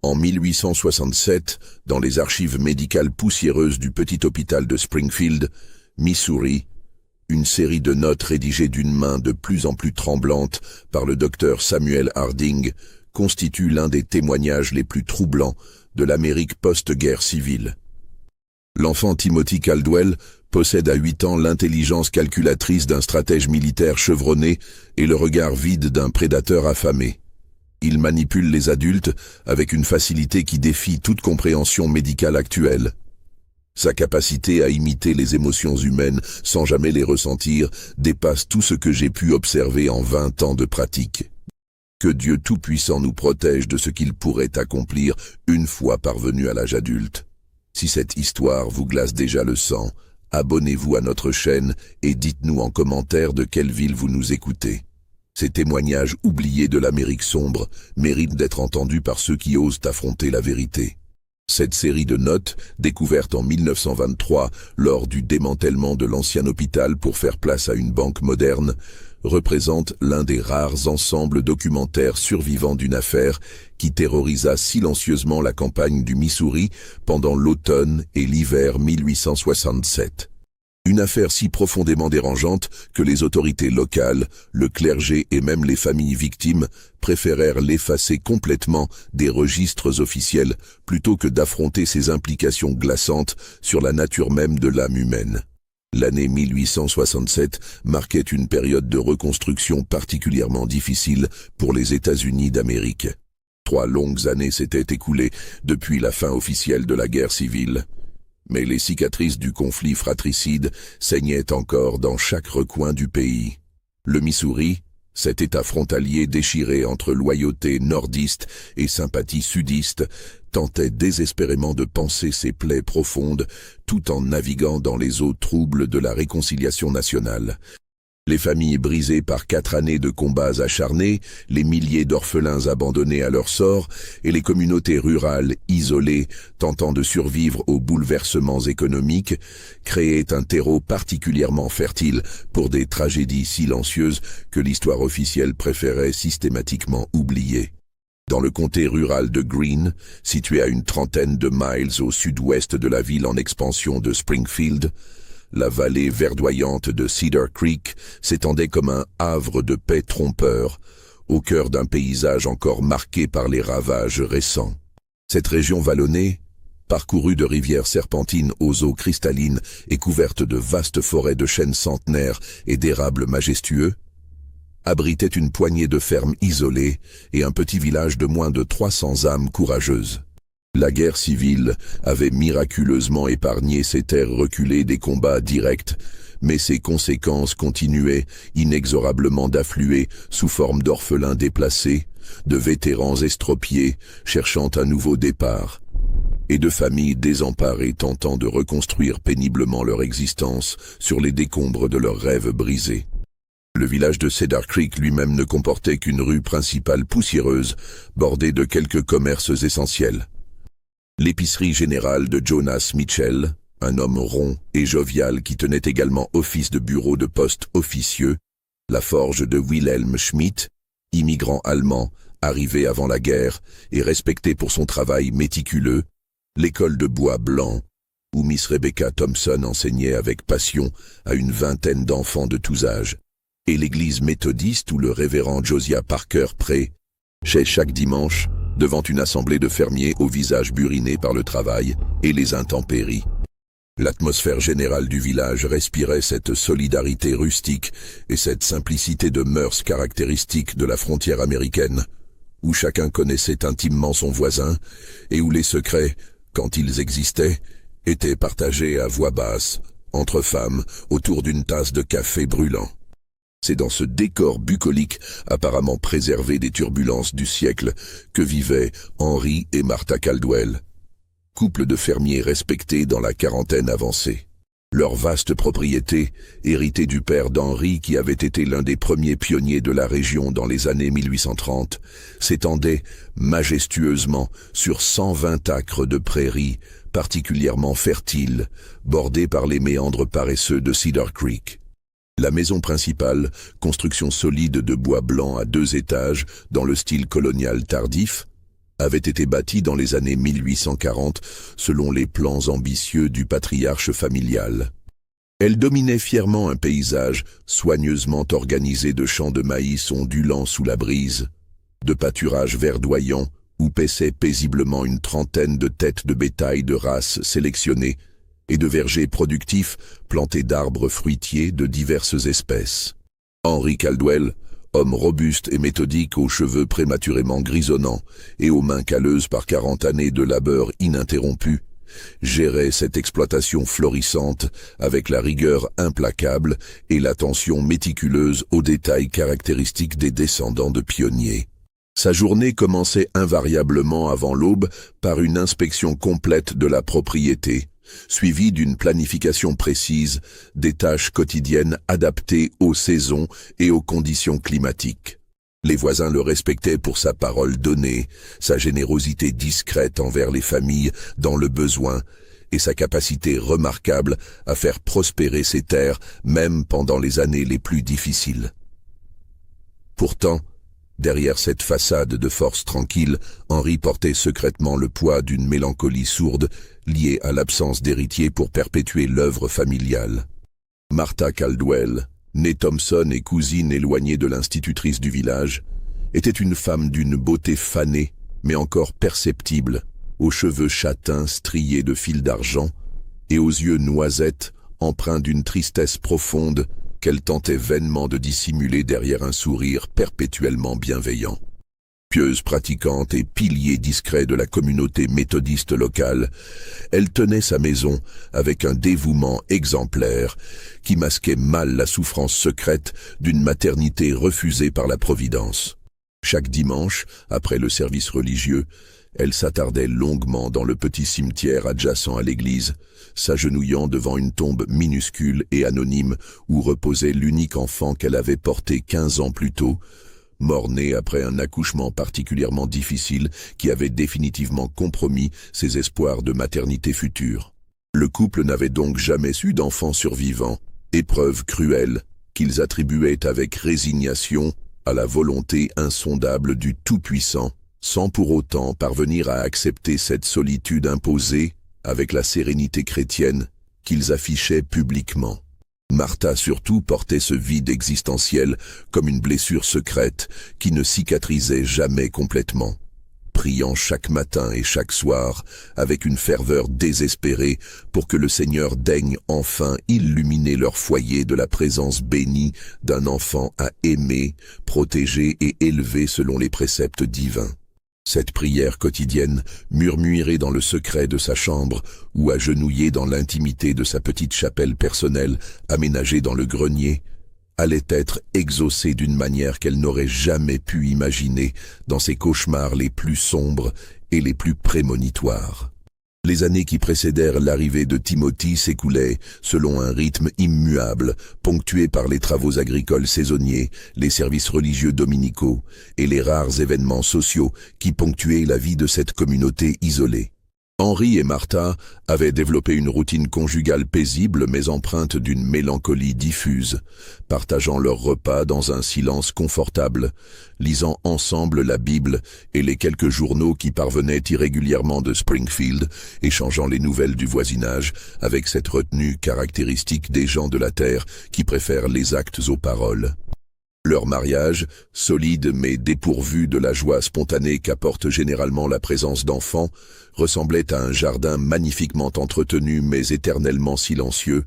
En 1867, dans les archives médicales poussiéreuses du petit hôpital de Springfield, Missouri, une série de notes rédigées d'une main de plus en plus tremblante par le docteur Samuel Harding constitue l'un des témoignages les plus troublants de l'Amérique post-guerre civile. L'enfant Timothy Caldwell possède à 8 ans l'intelligence calculatrice d'un stratège militaire chevronné et le regard vide d'un prédateur affamé. Il manipule les adultes avec une facilité qui défie toute compréhension médicale actuelle. Sa capacité à imiter les émotions humaines sans jamais les ressentir dépasse tout ce que j'ai pu observer en 20 ans de pratique. Que Dieu Tout-Puissant nous protège de ce qu'il pourrait accomplir une fois parvenu à l'âge adulte. Si cette histoire vous glace déjà le sang, abonnez-vous à notre chaîne et dites-nous en commentaire de quelle ville vous nous écoutez. Ces témoignages oubliés de l'Amérique sombre méritent d'être entendus par ceux qui osent affronter la vérité. Cette série de notes, découverte en 1923 lors du démantèlement de l'ancien hôpital pour faire place à une banque moderne, représente l'un des rares ensembles documentaires survivants d'une affaire qui terrorisa silencieusement la campagne du Missouri pendant l'automne et l'hiver 1867. Une affaire si profondément dérangeante que les autorités locales, le clergé et même les familles victimes préférèrent l'effacer complètement des registres officiels plutôt que d'affronter ses implications glaçantes sur la nature même de l'âme humaine. L'année 1867 marquait une période de reconstruction particulièrement difficile pour les États-Unis d'Amérique. 3 longues années s'étaient écoulées depuis la fin officielle de la guerre civile. Mais les cicatrices du conflit fratricide saignaient encore dans chaque recoin du pays. Le Missouri, cet État frontalier déchiré entre loyauté nordiste et sympathie sudiste, tentait désespérément de panser ses plaies profondes tout en naviguant dans les eaux troubles de la réconciliation nationale. Les familles brisées par 4 années de combats acharnés, les milliers d'orphelins abandonnés à leur sort et les communautés rurales isolées tentant de survivre aux bouleversements économiques créaient un terreau particulièrement fertile pour des tragédies silencieuses que l'histoire officielle préférait systématiquement oublier. Dans le comté rural de Greene, situé à une trentaine de miles au sud-ouest de la ville en expansion de Springfield, la vallée verdoyante de Cedar Creek s'étendait comme un havre de paix trompeur, au cœur d'un paysage encore marqué par les ravages récents. Cette région vallonnée, parcourue de rivières serpentines aux eaux cristallines et couverte de vastes forêts de chênes centenaires et d'érables majestueux, abritait une poignée de fermes isolées et un petit village de moins de 300 âmes courageuses. La guerre civile avait miraculeusement épargné ces terres reculées des combats directs, mais ses conséquences continuaient inexorablement d'affluer sous forme d'orphelins déplacés, de vétérans estropiés cherchant un nouveau départ, et de familles désemparées tentant de reconstruire péniblement leur existence sur les décombres de leurs rêves brisés. Le village de Cedar Creek lui-même ne comportait qu'une rue principale poussiéreuse, bordée de quelques commerces essentiels. L'épicerie générale de Jonas Mitchell, un homme rond et jovial qui tenait également office de bureau de poste officieux, la forge de Wilhelm Schmidt, immigrant allemand, arrivé avant la guerre et respecté pour son travail méticuleux, l'école de bois blanc, où Miss Rebecca Thompson enseignait avec passion à une vingtaine d'enfants de tous âges, et l'église méthodiste où le révérend Josiah Parker prêchait chaque dimanche, devant une assemblée de fermiers au visage buriné par le travail et les intempéries. L'atmosphère générale du village respirait cette solidarité rustique et cette simplicité de mœurs caractéristiques de la frontière américaine, où chacun connaissait intimement son voisin et où les secrets, quand ils existaient, étaient partagés à voix basse, entre femmes, autour d'une tasse de café brûlant. C'est dans ce décor bucolique, apparemment préservé des turbulences du siècle, que vivaient Henry et Martha Caldwell, couple de fermiers respectés dans la quarantaine avancée. Leur vaste propriété, héritée du père d'Henry qui avait été l'un des premiers pionniers de la région dans les années 1830, s'étendait majestueusement sur 120 acres de prairies particulièrement fertiles, bordées par les méandres paresseux de Cedar Creek. La maison principale, construction solide de bois blanc à 2 étages dans le style colonial tardif, avait été bâtie dans les années 1840 selon les plans ambitieux du patriarche familial. Elle dominait fièrement un paysage soigneusement organisé de champs de maïs ondulant sous la brise, de pâturages verdoyants où paissaient paisiblement une trentaine de têtes de bétail de races sélectionnées et de vergers productifs plantés d'arbres fruitiers de diverses espèces. Henry Caldwell, homme robuste et méthodique aux cheveux prématurément grisonnants et aux mains calleuses par 40 années de labeur ininterrompu, gérait cette exploitation florissante avec la rigueur implacable et l'attention méticuleuse aux détails caractéristiques des descendants de pionniers. Sa journée commençait invariablement avant l'aube par une inspection complète de la propriété, suivie d'une planification précise des tâches quotidiennes adaptées aux saisons et aux conditions climatiques. Les voisins le respectaient pour sa parole donnée, sa générosité discrète envers les familles dans le besoin et sa capacité remarquable à faire prospérer ses terres même pendant les années les plus difficiles. Pourtant, derrière cette façade de force tranquille, Henry portait secrètement le poids d'une mélancolie sourde liée à l'absence d'héritier pour perpétuer l'œuvre familiale. Martha Caldwell, née Thompson et cousine éloignée de l'institutrice du village, était une femme d'une beauté fanée, mais encore perceptible, aux cheveux châtains striés de fils d'argent et aux yeux noisettes empreints d'une tristesse profonde qu'elle tentait vainement de dissimuler derrière un sourire perpétuellement bienveillant. Pieuse pratiquante et pilier discret de la communauté méthodiste locale, elle tenait sa maison avec un dévouement exemplaire qui masquait mal la souffrance secrète d'une maternité refusée par la Providence. Chaque dimanche, après le service religieux, elle s'attardait longuement dans le petit cimetière adjacent à l'église, s'agenouillant devant une tombe minuscule et anonyme où reposait l'unique enfant qu'elle avait porté 15 ans plus tôt, mort-né après un accouchement particulièrement difficile qui avait définitivement compromis ses espoirs de maternité future. Le couple n'avait donc jamais eu d'enfant survivant, épreuve cruelle qu'ils attribuaient avec résignation à la volonté insondable du Tout-Puissant, sans pour autant parvenir à accepter cette solitude imposée avec la sérénité chrétienne qu'ils affichaient publiquement. Martha surtout portait ce vide existentiel comme une blessure secrète qui ne cicatrisait jamais complètement, priant chaque matin et chaque soir avec une ferveur désespérée pour que le Seigneur daigne enfin illuminer leur foyer de la présence bénie d'un enfant à aimer, protéger et élever selon les préceptes divins. Cette prière quotidienne, murmurée dans le secret de sa chambre ou agenouillée dans l'intimité de sa petite chapelle personnelle aménagée dans le grenier, allait être exaucée d'une manière qu'elle n'aurait jamais pu imaginer dans ses cauchemars les plus sombres et les plus prémonitoires. Les années qui précédèrent l'arrivée de Timothy s'écoulaient selon un rythme immuable, ponctué par les travaux agricoles saisonniers, les services religieux dominicaux et les rares événements sociaux qui ponctuaient la vie de cette communauté isolée. Henry et Martha avaient développé une routine conjugale paisible mais empreinte d'une mélancolie diffuse, partageant leurs repas dans un silence confortable, lisant ensemble la Bible et les quelques journaux qui parvenaient irrégulièrement de Springfield, échangeant les nouvelles du voisinage avec cette retenue caractéristique des gens de la terre qui préfèrent les actes aux paroles. Leur mariage, solide mais dépourvu de la joie spontanée qu'apporte généralement la présence d'enfants, ressemblait à un jardin magnifiquement entretenu mais éternellement silencieux,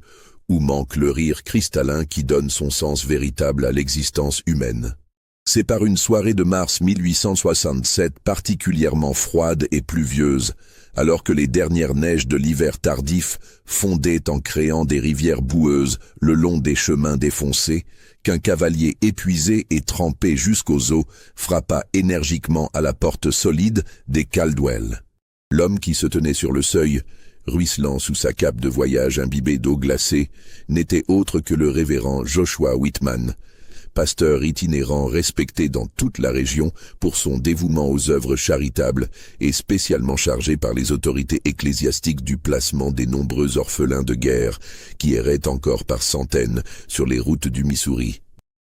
où manque le rire cristallin qui donne son sens véritable à l'existence humaine. C'est par une soirée de mars 1867 particulièrement froide et pluvieuse, alors que les dernières neiges de l'hiver tardif fondaient en créant des rivières boueuses le long des chemins défoncés, qu'un cavalier épuisé et trempé jusqu'aux os frappa énergiquement à la porte solide des Caldwell. L'homme qui se tenait sur le seuil, ruisselant sous sa cape de voyage imbibée d'eau glacée, n'était autre que le révérend Joshua Whitman, pasteur itinérant respecté dans toute la région pour son dévouement aux œuvres charitables et spécialement chargé par les autorités ecclésiastiques du placement des nombreux orphelins de guerre qui erraient encore par centaines sur les routes du Missouri.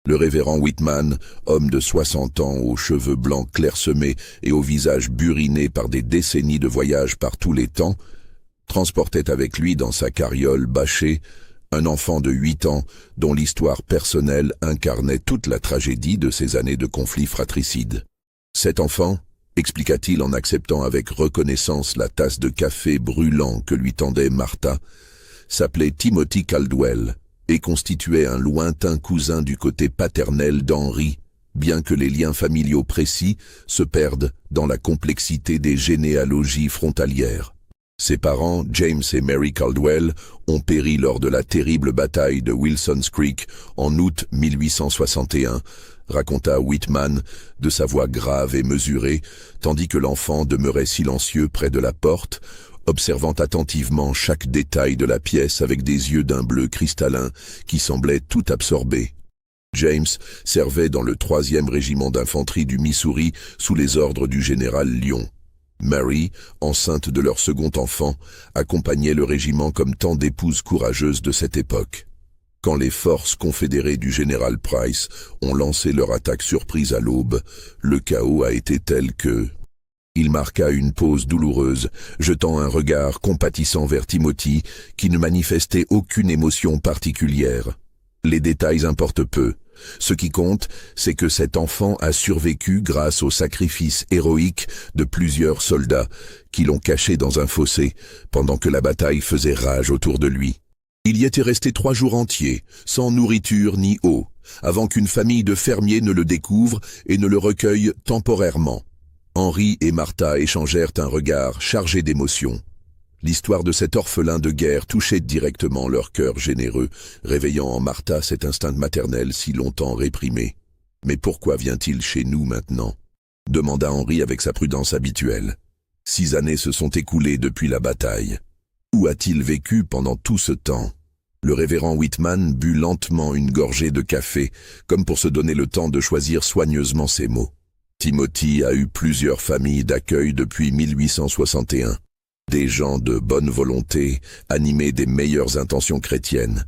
Le révérend Whitman, homme de 60 ans aux cheveux blancs clairsemés et au visage buriné par des décennies de voyages par tous les temps, transportait avec lui dans sa carriole bâchée un enfant de 8 ans dont l'histoire personnelle incarnait toute la tragédie de ces années de conflits fratricides. Cet enfant, expliqua-t-il en acceptant avec reconnaissance la tasse de café brûlant que lui tendait Martha, s'appelait Timothy Caldwell et constituait un lointain cousin du côté paternel d'Henry, bien que les liens familiaux précis se perdent dans la complexité des généalogies frontalières. Ses parents, James et Mary Caldwell, ont péri lors de la terrible bataille de Wilson's Creek en août 1861, raconta Whitman de sa voix grave et mesurée, tandis que l'enfant demeurait silencieux près de la porte, observant attentivement chaque détail de la pièce avec des yeux d'un bleu cristallin qui semblait tout absorber. James servait dans le 3e régiment d'infanterie du Missouri sous les ordres du général Lyon. Mary, enceinte de leur second enfant, accompagnait le régiment comme tant d'épouses courageuses de cette époque. Quand les forces confédérées du général Price ont lancé leur attaque surprise à l'aube, le chaos a été tel que... Il marqua une pause douloureuse, jetant un regard compatissant vers Timothy, qui ne manifestait aucune émotion particulière. Les détails importent peu. Ce qui compte, c'est que cet enfant a survécu grâce au sacrifice héroïque de plusieurs soldats qui l'ont caché dans un fossé pendant que la bataille faisait rage autour de lui. Il y était resté 3 jours entiers, sans nourriture ni eau, avant qu'une famille de fermiers ne le découvre et ne le recueille temporairement. Henry et Martha échangèrent un regard chargé d'émotion. L'histoire de cet orphelin de guerre touchait directement leur cœur généreux, réveillant en Martha cet instinct maternel si longtemps réprimé. « Mais pourquoi vient-il chez nous maintenant ?» demanda Henry avec sa prudence habituelle. 6 années se sont écoulées depuis la bataille. Où a-t-il vécu pendant tout ce temps? Le révérend Whitman but lentement une gorgée de café, comme pour se donner le temps de choisir soigneusement ses mots. Timothy a eu plusieurs familles d'accueil depuis 1861. Des gens de bonne volonté, animés des meilleures intentions chrétiennes.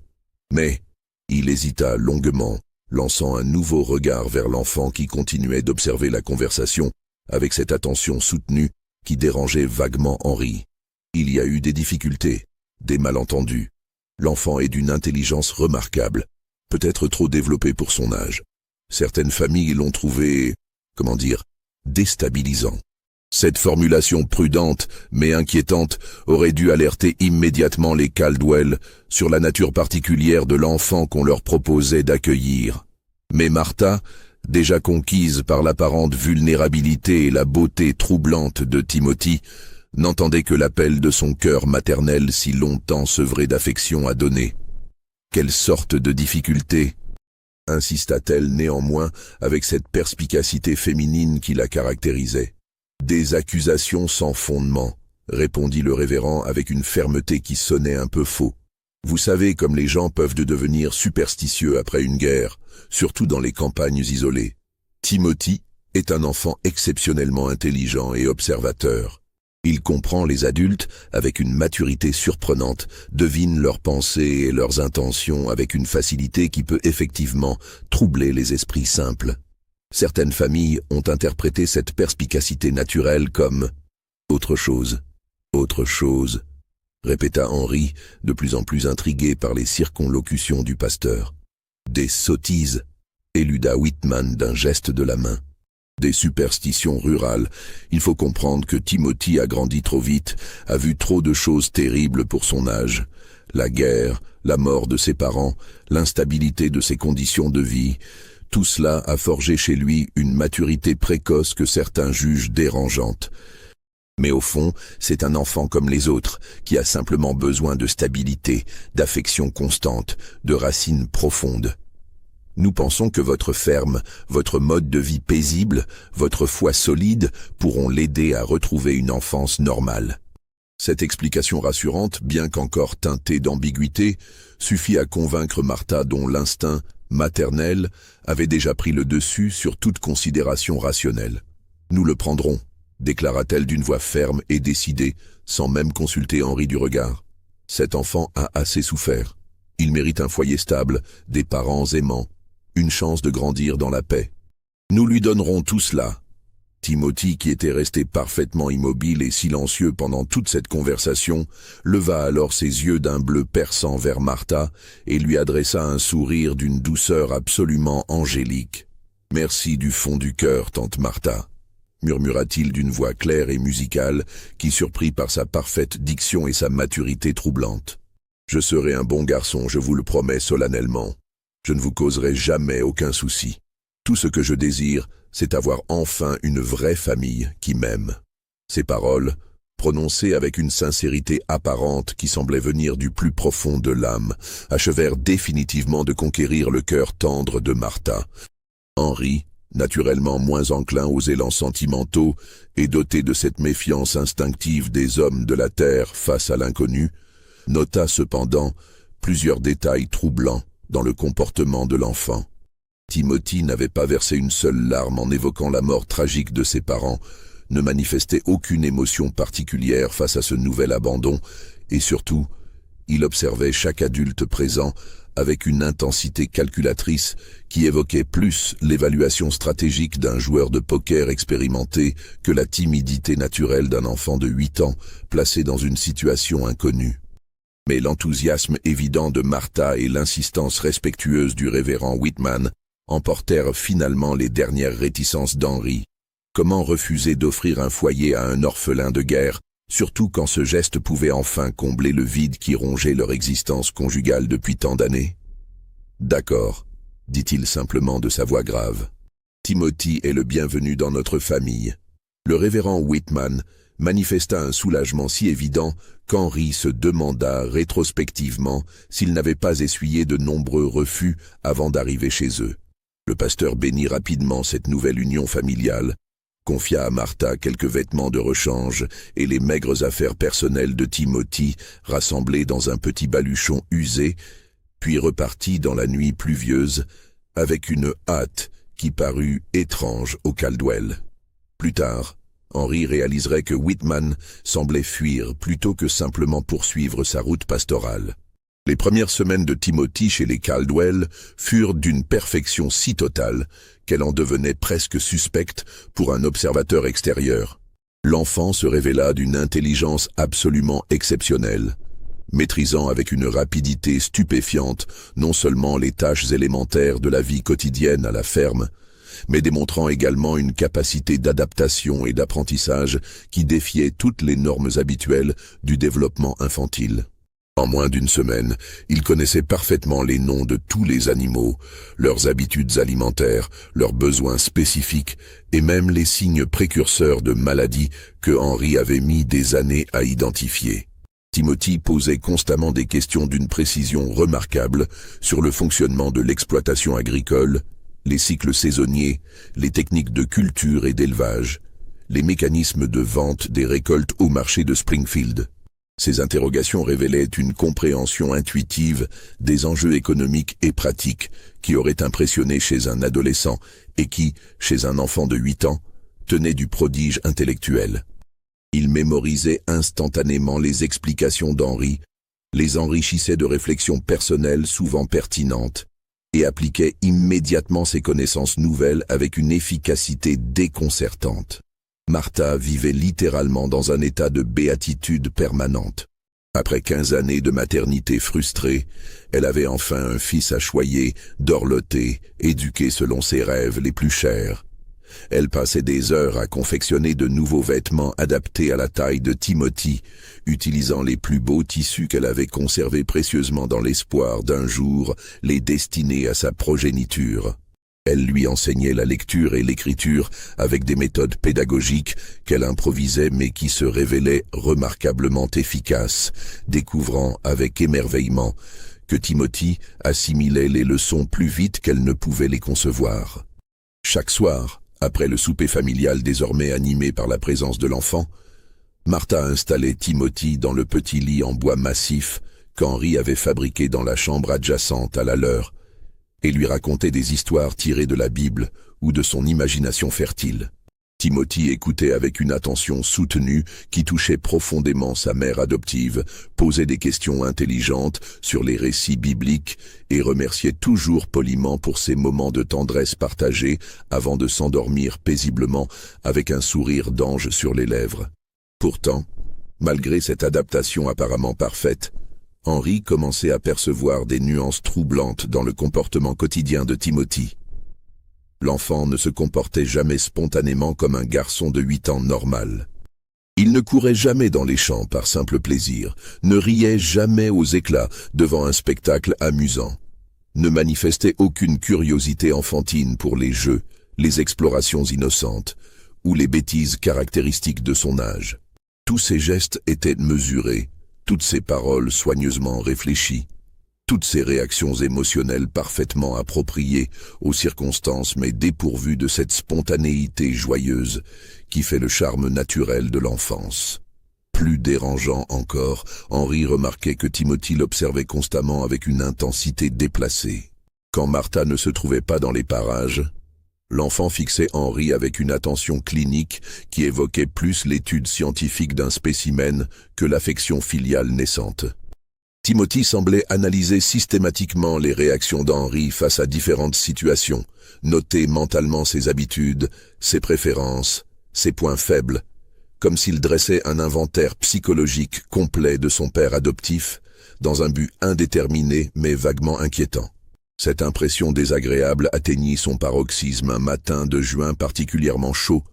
Mais il hésita longuement, lançant un nouveau regard vers l'enfant qui continuait d'observer la conversation avec cette attention soutenue qui dérangeait vaguement Henry. Il y a eu des difficultés, des malentendus. L'enfant est d'une intelligence remarquable, peut-être trop développée pour son âge. Certaines familles l'ont trouvé, déstabilisant. Cette formulation prudente, mais inquiétante, aurait dû alerter immédiatement les Caldwell sur la nature particulière de l'enfant qu'on leur proposait d'accueillir. Mais Martha, déjà conquise par l'apparente vulnérabilité et la beauté troublante de Timothy, n'entendait que l'appel de son cœur maternel si longtemps sevré d'affection à donner. Quelle sorte de difficulté, insista-t-elle néanmoins avec cette perspicacité féminine qui la caractérisait. Des accusations sans fondement, répondit le révérend avec une fermeté qui sonnait un peu faux. Vous savez comme les gens peuvent devenir superstitieux après une guerre, surtout dans les campagnes isolées. Timothy est un enfant exceptionnellement intelligent et observateur. Il comprend les adultes avec une maturité surprenante, devine leurs pensées et leurs intentions avec une facilité qui peut effectivement troubler les esprits simples. Certaines familles ont interprété cette perspicacité naturelle comme « autre chose, répéta Henry, de plus en plus intrigué par les circonlocutions du pasteur. Des sottises, éluda Whitman d'un geste de la main. Des superstitions rurales. Il faut comprendre que Timothy a grandi trop vite, a vu trop de choses terribles pour son âge. La guerre, la mort de ses parents, l'instabilité de ses conditions de vie, tout cela a forgé chez lui une maturité précoce que certains jugent dérangeante. Mais au fond, c'est un enfant comme les autres, qui a simplement besoin de stabilité, d'affection constante, de racines profondes. Nous pensons que votre ferme, votre mode de vie paisible, votre foi solide pourront l'aider à retrouver une enfance normale. Cette explication rassurante, bien qu'encore teintée d'ambiguïté, suffit à convaincre Martha dont l'instinct maternel avait déjà pris le dessus sur toute considération rationnelle. « Nous le prendrons », déclara-t-elle d'une voix ferme et décidée, sans même consulter Henry du regard. « Cet enfant a assez souffert. Il mérite un foyer stable, des parents aimants, une chance de grandir dans la paix. Nous lui donnerons tout cela. Timothy, qui était resté parfaitement immobile et silencieux pendant toute cette conversation, leva alors ses yeux d'un bleu perçant vers Martha et lui adressa un sourire d'une douceur absolument angélique. « Merci du fond du cœur, tante Martha », murmura-t-il d'une voix claire et musicale qui surprit par sa parfaite diction et sa maturité troublante. « Je serai un bon garçon, je vous le promets solennellement. Je ne vous causerai jamais aucun souci. Tout ce que je désire, c'est avoir enfin une vraie famille qui m'aime. » Ces paroles, prononcées avec une sincérité apparente qui semblait venir du plus profond de l'âme, achevèrent définitivement de conquérir le cœur tendre de Martha. Henry, naturellement moins enclin aux élans sentimentaux et doté de cette méfiance instinctive des hommes de la terre face à l'inconnu, nota cependant plusieurs détails troublants dans le comportement de l'enfant. Timothy n'avait pas versé une seule larme en évoquant la mort tragique de ses parents, ne manifestait aucune émotion particulière face à ce nouvel abandon, et surtout, il observait chaque adulte présent avec une intensité calculatrice qui évoquait plus l'évaluation stratégique d'un joueur de poker expérimenté que la timidité naturelle d'un enfant de 8 ans placé dans une situation inconnue. Mais l'enthousiasme évident de Martha et l'insistance respectueuse du révérend Whitman emportèrent finalement les dernières réticences d'Henry. Comment refuser d'offrir un foyer à un orphelin de guerre, surtout quand ce geste pouvait enfin combler le vide qui rongeait leur existence conjugale depuis tant d'années? « D'accord », dit-il simplement de sa voix grave. « Timothy est le bienvenu dans notre famille. » Le révérend Whitman manifesta un soulagement si évident qu'Henry se demanda rétrospectivement s'il n'avait pas essuyé de nombreux refus avant d'arriver chez eux. Le pasteur bénit rapidement cette nouvelle union familiale, confia à Martha quelques vêtements de rechange et les maigres affaires personnelles de Timothy rassemblées dans un petit baluchon usé, puis repartit dans la nuit pluvieuse avec une hâte qui parut étrange au Caldwell. Plus tard, Henry réaliserait que Whitman semblait fuir plutôt que simplement poursuivre sa route pastorale. Les premières semaines de Timothy chez les Caldwell furent d'une perfection si totale qu'elle en devenait presque suspecte pour un observateur extérieur. L'enfant se révéla d'une intelligence absolument exceptionnelle, maîtrisant avec une rapidité stupéfiante non seulement les tâches élémentaires de la vie quotidienne à la ferme, mais démontrant également une capacité d'adaptation et d'apprentissage qui défiait toutes les normes habituelles du développement infantile. En moins d'une semaine, il connaissait parfaitement les noms de tous les animaux, leurs habitudes alimentaires, leurs besoins spécifiques et même les signes précurseurs de maladies que Henry avait mis des années à identifier. Timothy posait constamment des questions d'une précision remarquable sur le fonctionnement de l'exploitation agricole, les cycles saisonniers, les techniques de culture et d'élevage, les mécanismes de vente des récoltes au marché de Springfield. Ces interrogations révélaient une compréhension intuitive des enjeux économiques et pratiques qui auraient impressionné chez un adolescent et qui, chez un enfant de 8 ans, tenait du prodige intellectuel. Il mémorisait instantanément les explications d'Henry, les enrichissait de réflexions personnelles souvent pertinentes et appliquait immédiatement ses connaissances nouvelles avec une efficacité déconcertante. Martha vivait littéralement dans un état de béatitude permanente. Après 15 années de maternité frustrée, elle avait enfin un fils à choyer, dorloté, éduqué selon ses rêves les plus chers. Elle passait des heures à confectionner de nouveaux vêtements adaptés à la taille de Timothy, utilisant les plus beaux tissus qu'elle avait conservés précieusement dans l'espoir d'un jour les destiner à sa progéniture. Elle lui enseignait la lecture et l'écriture avec des méthodes pédagogiques qu'elle improvisait mais qui se révélaient remarquablement efficaces, découvrant avec émerveillement que Timothy assimilait les leçons plus vite qu'elle ne pouvait les concevoir. Chaque soir, après le souper familial désormais animé par la présence de l'enfant, Martha installait Timothy dans le petit lit en bois massif qu'Henry avait fabriqué dans la chambre adjacente à la leur, et lui racontait des histoires tirées de la Bible ou de son imagination fertile. Timothy écoutait avec une attention soutenue qui touchait profondément sa mère adoptive, posait des questions intelligentes sur les récits bibliques et remerciait toujours poliment pour ces moments de tendresse partagés avant de s'endormir paisiblement avec un sourire d'ange sur les lèvres. Pourtant, malgré cette adaptation apparemment parfaite, Henry commençait à percevoir des nuances troublantes dans le comportement quotidien de Timothy. L'enfant ne se comportait jamais spontanément comme un garçon de 8 ans normal. Il ne courait jamais dans les champs par simple plaisir, ne riait jamais aux éclats devant un spectacle amusant, ne manifestait aucune curiosité enfantine pour les jeux, les explorations innocentes ou les bêtises caractéristiques de son âge. Tous ses gestes étaient mesurés, toutes ses paroles soigneusement réfléchies, toutes ses réactions émotionnelles parfaitement appropriées aux circonstances mais dépourvues de cette spontanéité joyeuse qui fait le charme naturel de l'enfance. Plus dérangeant encore, Henry remarquait que Timothy l'observait constamment avec une intensité déplacée. Quand Martha ne se trouvait pas dans les parages, l'enfant fixait Henry avec une attention clinique qui évoquait plus l'étude scientifique d'un spécimen que l'affection filiale naissante. Timothy semblait analyser systématiquement les réactions d'Henry face à différentes situations, noter mentalement ses habitudes, ses préférences, ses points faibles, comme s'il dressait un inventaire psychologique complet de son père adoptif, dans un but indéterminé mais vaguement inquiétant. Cette impression désagréable atteignit son paroxysme un matin de juin particulièrement chaud,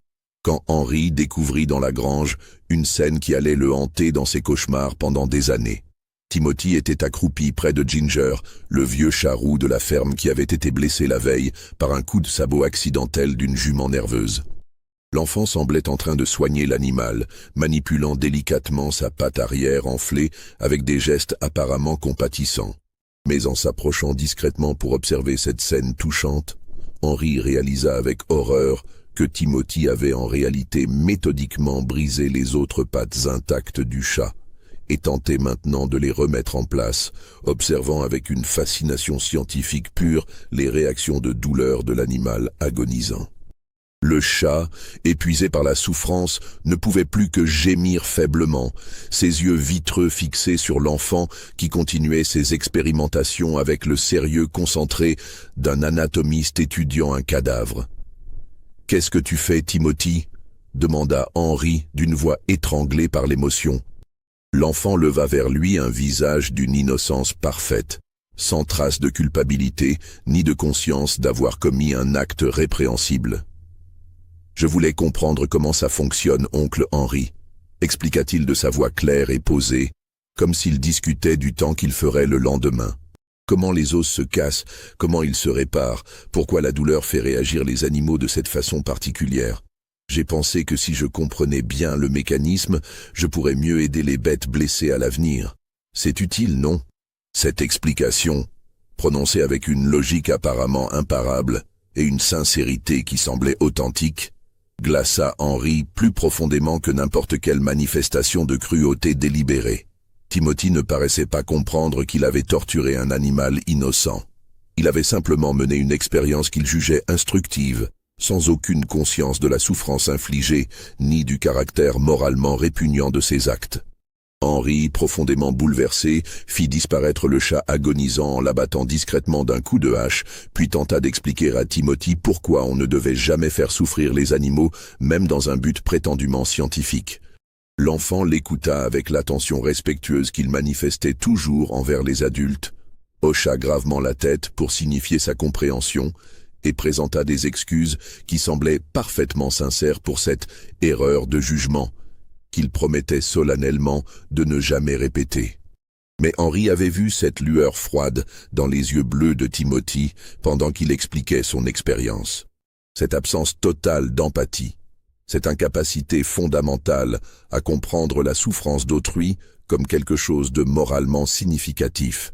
quand Henry découvrit dans la grange une scène qui allait le hanter dans ses cauchemars pendant des années. Timothy était accroupi près de Ginger, le vieux chat roux de la ferme qui avait été blessé la veille par un coup de sabot accidentel d'une jument nerveuse. L'enfant semblait en train de soigner l'animal, manipulant délicatement sa patte arrière enflée avec des gestes apparemment compatissants. Mais en s'approchant discrètement pour observer cette scène touchante, Henry réalisa avec horreur que Timothy avait en réalité méthodiquement brisé les autres pattes intactes du chat, et tentait maintenant de les remettre en place, observant avec une fascination scientifique pure les réactions de douleur de l'animal agonisant. Le chat, épuisé par la souffrance, ne pouvait plus que gémir faiblement, ses yeux vitreux fixés sur l'enfant qui continuait ses expérimentations avec le sérieux concentré d'un anatomiste étudiant un cadavre. « Qu'est-ce que tu fais, Timothy » demanda Henry d'une voix étranglée par l'émotion. L'enfant leva vers lui un visage d'une innocence parfaite, sans trace de culpabilité ni de conscience d'avoir commis un acte répréhensible. « Je voulais comprendre comment ça fonctionne, oncle Henry, » expliqua-t-il de sa voix claire et posée, comme s'il discutait du temps qu'il ferait le lendemain. Comment les os se cassent, comment ils se réparent, pourquoi la douleur fait réagir les animaux de cette façon particulière. J'ai pensé que si je comprenais bien le mécanisme, je pourrais mieux aider les bêtes blessées à l'avenir. C'est utile, non ? Cette explication, prononcée avec une logique apparemment imparable et une sincérité qui semblait authentique, glaça Henry plus profondément que n'importe quelle manifestation de cruauté délibérée. Timothy ne paraissait pas comprendre qu'il avait torturé un animal innocent. Il avait simplement mené une expérience qu'il jugeait instructive, sans aucune conscience de la souffrance infligée, ni du caractère moralement répugnant de ses actes. Henry, profondément bouleversé, fit disparaître le chat agonisant en l'abattant discrètement d'un coup de hache, puis tenta d'expliquer à Timothy pourquoi on ne devait jamais faire souffrir les animaux, même dans un but prétendument scientifique. L'enfant l'écouta avec l'attention respectueuse qu'il manifestait toujours envers les adultes, hocha gravement la tête pour signifier sa compréhension, et présenta des excuses qui semblaient parfaitement sincères pour cette erreur de jugement qu'il promettait solennellement de ne jamais répéter. Mais Henry avait vu cette lueur froide dans les yeux bleus de Timothy pendant qu'il expliquait son expérience. Cette absence totale d'empathie, cette incapacité fondamentale à comprendre la souffrance d'autrui comme quelque chose de moralement significatif.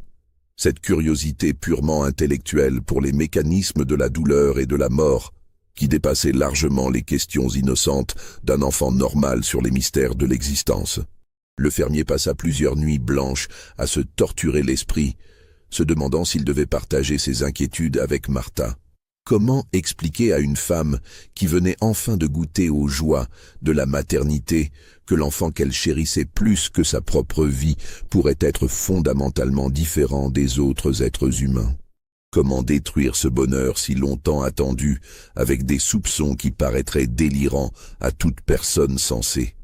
Cette curiosité purement intellectuelle pour les mécanismes de la douleur et de la mort, qui dépassait largement les questions innocentes d'un enfant normal sur les mystères de l'existence. Le fermier passa plusieurs nuits blanches à se torturer l'esprit, se demandant s'il devait partager ses inquiétudes avec Martha. Comment expliquer à une femme qui venait enfin de goûter aux joies de la maternité que l'enfant qu'elle chérissait plus que sa propre vie pourrait être fondamentalement différent des autres êtres humains? Comment détruire ce bonheur si longtemps attendu avec des soupçons qui paraîtraient délirants à toute personne sensée?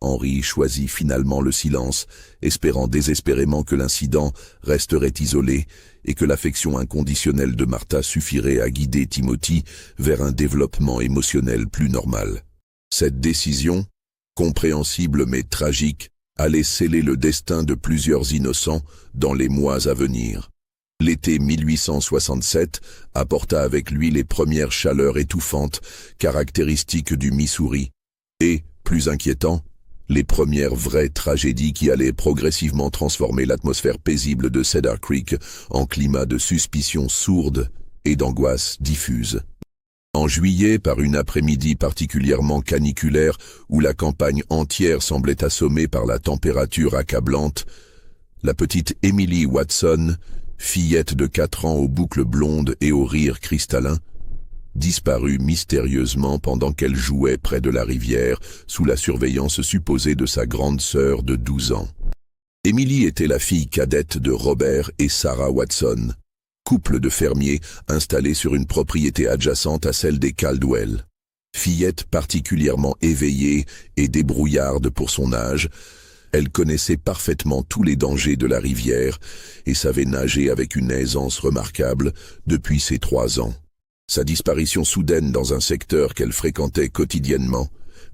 Henri choisit finalement le silence, espérant désespérément que l'incident resterait isolé et que l'affection inconditionnelle de Martha suffirait à guider Timothy vers un développement émotionnel plus normal. Cette décision, compréhensible mais tragique, allait sceller le destin de plusieurs innocents dans les mois à venir. L'été 1867 apporta avec lui les premières chaleurs étouffantes caractéristiques du Missouri et, plus inquiétant, les premières vraies tragédies qui allaient progressivement transformer l'atmosphère paisible de Cedar Creek en climat de suspicion sourde et d'angoisse diffuse. En juillet, par une après-midi particulièrement caniculaire où la campagne entière semblait assommée par la température accablante, la petite Emily Watson, fillette de 4 ans aux boucles blondes et au rire cristallin, disparut mystérieusement pendant qu'elle jouait près de la rivière sous la surveillance supposée de sa grande sœur de 12 ans. Emily était la fille cadette de Robert et Sarah Watson, couple de fermiers installés sur une propriété adjacente à celle des Caldwell. Fillette particulièrement éveillée et débrouillarde pour son âge, elle connaissait parfaitement tous les dangers de la rivière et savait nager avec une aisance remarquable depuis ses 3 ans. Sa disparition soudaine dans un secteur qu'elle fréquentait quotidiennement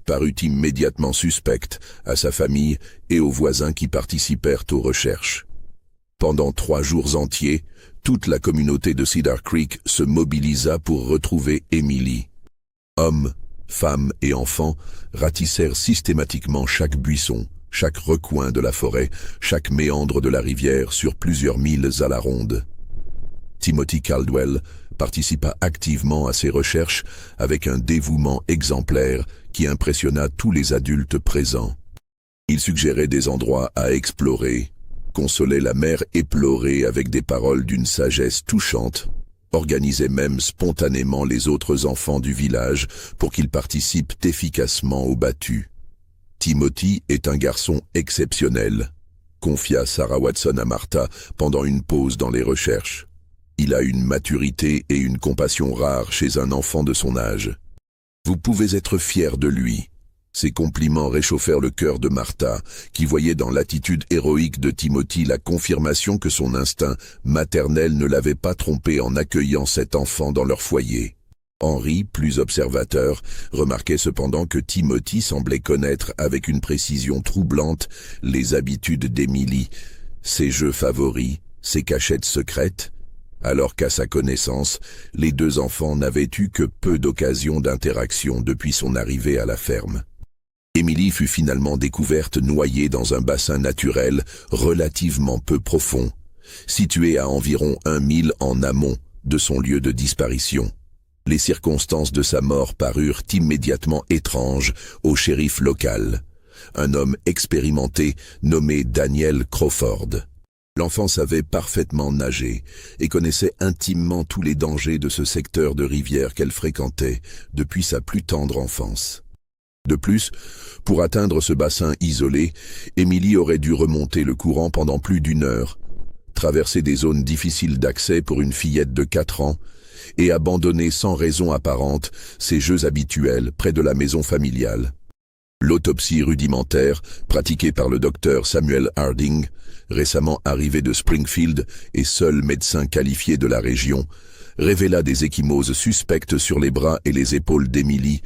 parut immédiatement suspecte à sa famille et aux voisins qui participèrent aux recherches. Pendant 3 jours entiers, toute la communauté de Cedar Creek se mobilisa pour retrouver Emily. Hommes, femmes et enfants ratissèrent systématiquement chaque buisson, chaque recoin de la forêt, chaque méandre de la rivière sur plusieurs milles à la ronde. Timothy Caldwell participa activement à ces recherches avec un dévouement exemplaire qui impressionna tous les adultes présents. Il suggérait des endroits à explorer, consolait la mère éplorée avec des paroles d'une sagesse touchante, organisait même spontanément les autres enfants du village pour qu'ils participent efficacement aux battues. Timothy est un garçon exceptionnel, confia Sarah Watson à Martha pendant une pause dans les recherches. Il a une maturité et une compassion rares chez un enfant de son âge. Vous pouvez être fier de lui. Ces compliments réchauffèrent le cœur de Martha, qui voyait dans l'attitude héroïque de Timothy la confirmation que son instinct maternel ne l'avait pas trompé en accueillant cet enfant dans leur foyer. Henri, plus observateur, remarquait cependant que Timothy semblait connaître avec une précision troublante les habitudes d'Emily, ses jeux favoris, ses cachettes secrètes, alors qu'à sa connaissance, les 2 enfants n'avaient eu que peu d'occasions d'interaction depuis son arrivée à la ferme. Emily fut finalement découverte noyée dans un bassin naturel relativement peu profond, situé à environ 1 mille en amont de son lieu de disparition. Les circonstances de sa mort parurent immédiatement étranges au shérif local, un homme expérimenté nommé Daniel Crawford. L'enfant savait parfaitement nager et connaissait intimement tous les dangers de ce secteur de rivière qu'elle fréquentait depuis sa plus tendre enfance. De plus, pour atteindre ce bassin isolé, Emily aurait dû remonter le courant pendant plus d'1 heure, traverser des zones difficiles d'accès pour une fillette de 4 ans et abandonner sans raison apparente ses jeux habituels près de la maison familiale. L'autopsie rudimentaire, pratiquée par le docteur Samuel Harding, récemment arrivé de Springfield et seul médecin qualifié de la région, révéla des ecchymoses suspectes sur les bras et les épaules d'Emily,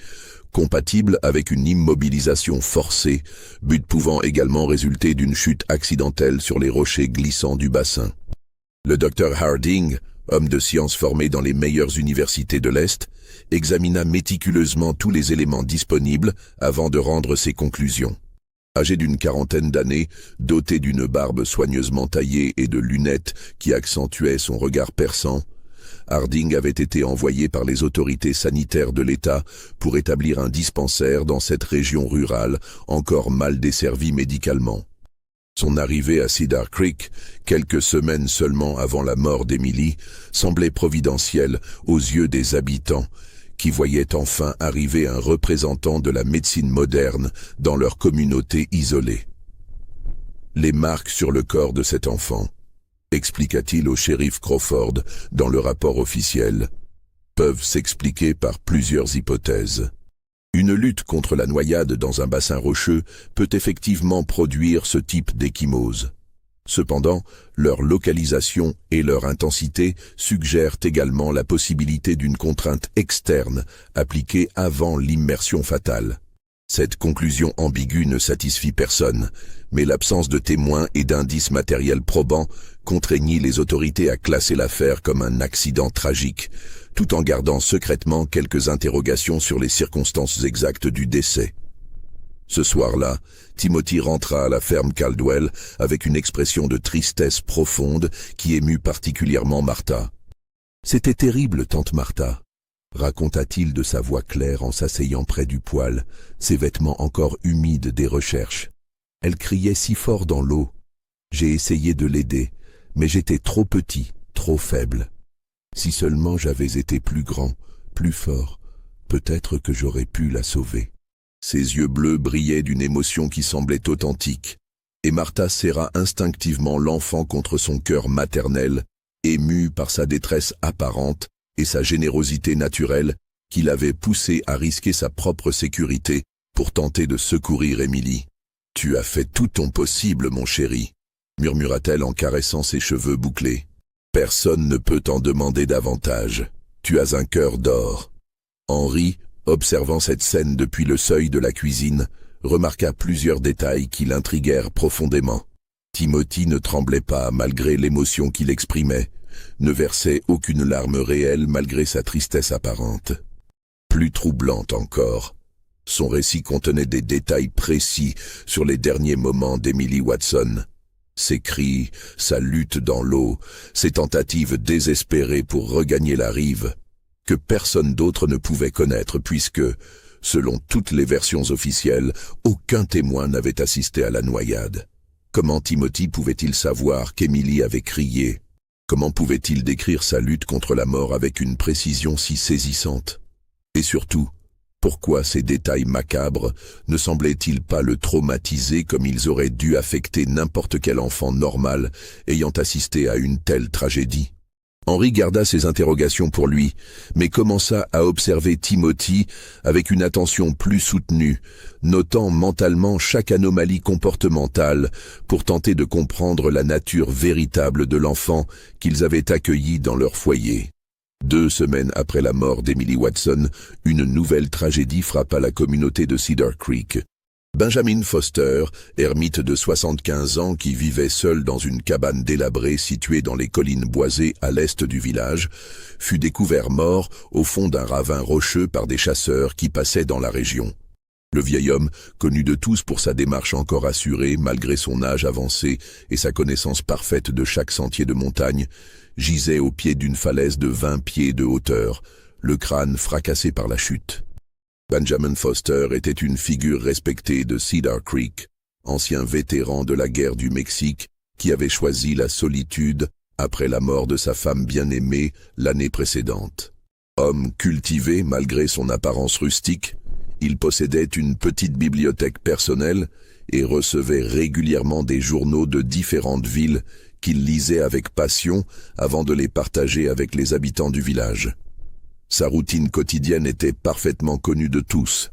compatibles avec une immobilisation forcée, but pouvant également résulter d'une chute accidentelle sur les rochers glissants du bassin. Le docteur Harding, homme de science formé dans les meilleures universités de l'Est, examina méticuleusement tous les éléments disponibles avant de rendre ses conclusions. Âgé d'une 40aine d'années, doté d'une barbe soigneusement taillée et de lunettes qui accentuaient son regard perçant, Harding avait été envoyé par les autorités sanitaires de l'État pour établir un dispensaire dans cette région rurale encore mal desservie médicalement. Son arrivée à Cedar Creek, quelques semaines seulement avant la mort d'Emily, semblait providentielle aux yeux des habitants, qui voyaient enfin arriver un représentant de la médecine moderne dans leur communauté isolée. Les marques sur le corps de cet enfant, expliqua-t-il au shérif Crawford dans le rapport officiel, peuvent s'expliquer par plusieurs hypothèses. Une lutte contre la noyade dans un bassin rocheux peut effectivement produire ce type d'ecchymose. Cependant, leur localisation et leur intensité suggèrent également la possibilité d'une contrainte externe appliquée avant l'immersion fatale. Cette conclusion ambiguë ne satisfit personne, mais l'absence de témoins et d'indices matériels probants contraignit les autorités à classer l'affaire comme un accident tragique, tout en gardant secrètement quelques interrogations sur les circonstances exactes du décès. Ce soir-là, Timothy rentra à la ferme Caldwell avec une expression de tristesse profonde qui émut particulièrement Martha. « C'était terrible, tante Martha », raconta-t-il de sa voix claire en s'asseyant près du poêle, ses vêtements encore humides des recherches. Elle criait si fort dans l'eau. J'ai essayé de l'aider, mais j'étais trop petit, trop faible. Si seulement j'avais été plus grand, plus fort, peut-être que j'aurais pu la sauver. Ses yeux bleus brillaient d'une émotion qui semblait authentique, et Martha serra instinctivement l'enfant contre son cœur maternel, émue par sa détresse apparente et sa générosité naturelle qui l'avait poussé à risquer sa propre sécurité pour tenter de secourir Emily. « Tu as fait tout ton possible, mon chéri », murmura-t-elle en caressant ses cheveux bouclés. « Personne ne peut t'en demander davantage. Tu as un cœur d'or. » Henry, observant cette scène depuis le seuil de la cuisine, remarqua plusieurs détails qui l'intriguèrent profondément. Timothy ne tremblait pas malgré l'émotion qu'il exprimait, ne versait aucune larme réelle malgré sa tristesse apparente. Plus troublante encore, son récit contenait des détails précis sur les derniers moments d'Emily Watson. Ses cris, sa lutte dans l'eau, ses tentatives désespérées pour regagner la rive, que personne d'autre ne pouvait connaître puisque, selon toutes les versions officielles, aucun témoin n'avait assisté à la noyade. Comment Timothy pouvait-il savoir qu'Emily avait crié? Comment pouvait-il décrire sa lutte contre la mort avec une précision si saisissante? Et surtout, pourquoi ces détails macabres ne semblaient-ils pas le traumatiser comme ils auraient dû affecter n'importe quel enfant normal ayant assisté à une telle tragédie? Henry garda ses interrogations pour lui, mais commença à observer Timothy avec une attention plus soutenue, notant mentalement chaque anomalie comportementale pour tenter de comprendre la nature véritable de l'enfant qu'ils avaient accueilli dans leur foyer. 2 semaines après la mort d'Emily Watson, une nouvelle tragédie frappa la communauté de Cedar Creek. Benjamin Foster, ermite de 75 ans qui vivait seul dans une cabane délabrée située dans les collines boisées à l'est du village, fut découvert mort au fond d'un ravin rocheux par des chasseurs qui passaient dans la région. Le vieil homme, connu de tous pour sa démarche encore assurée malgré son âge avancé et sa connaissance parfaite de chaque sentier de montagne, gisait au pied d'une falaise de 20 pieds de hauteur, le crâne fracassé par la chute. Benjamin Foster était une figure respectée de Cedar Creek, ancien vétéran de la guerre du Mexique qui avait choisi la solitude après la mort de sa femme bien-aimée l'année précédente. Homme cultivé malgré son apparence rustique, il possédait une petite bibliothèque personnelle et recevait régulièrement des journaux de différentes villes qu'il lisait avec passion avant de les partager avec les habitants du village. Sa routine quotidienne était parfaitement connue de tous.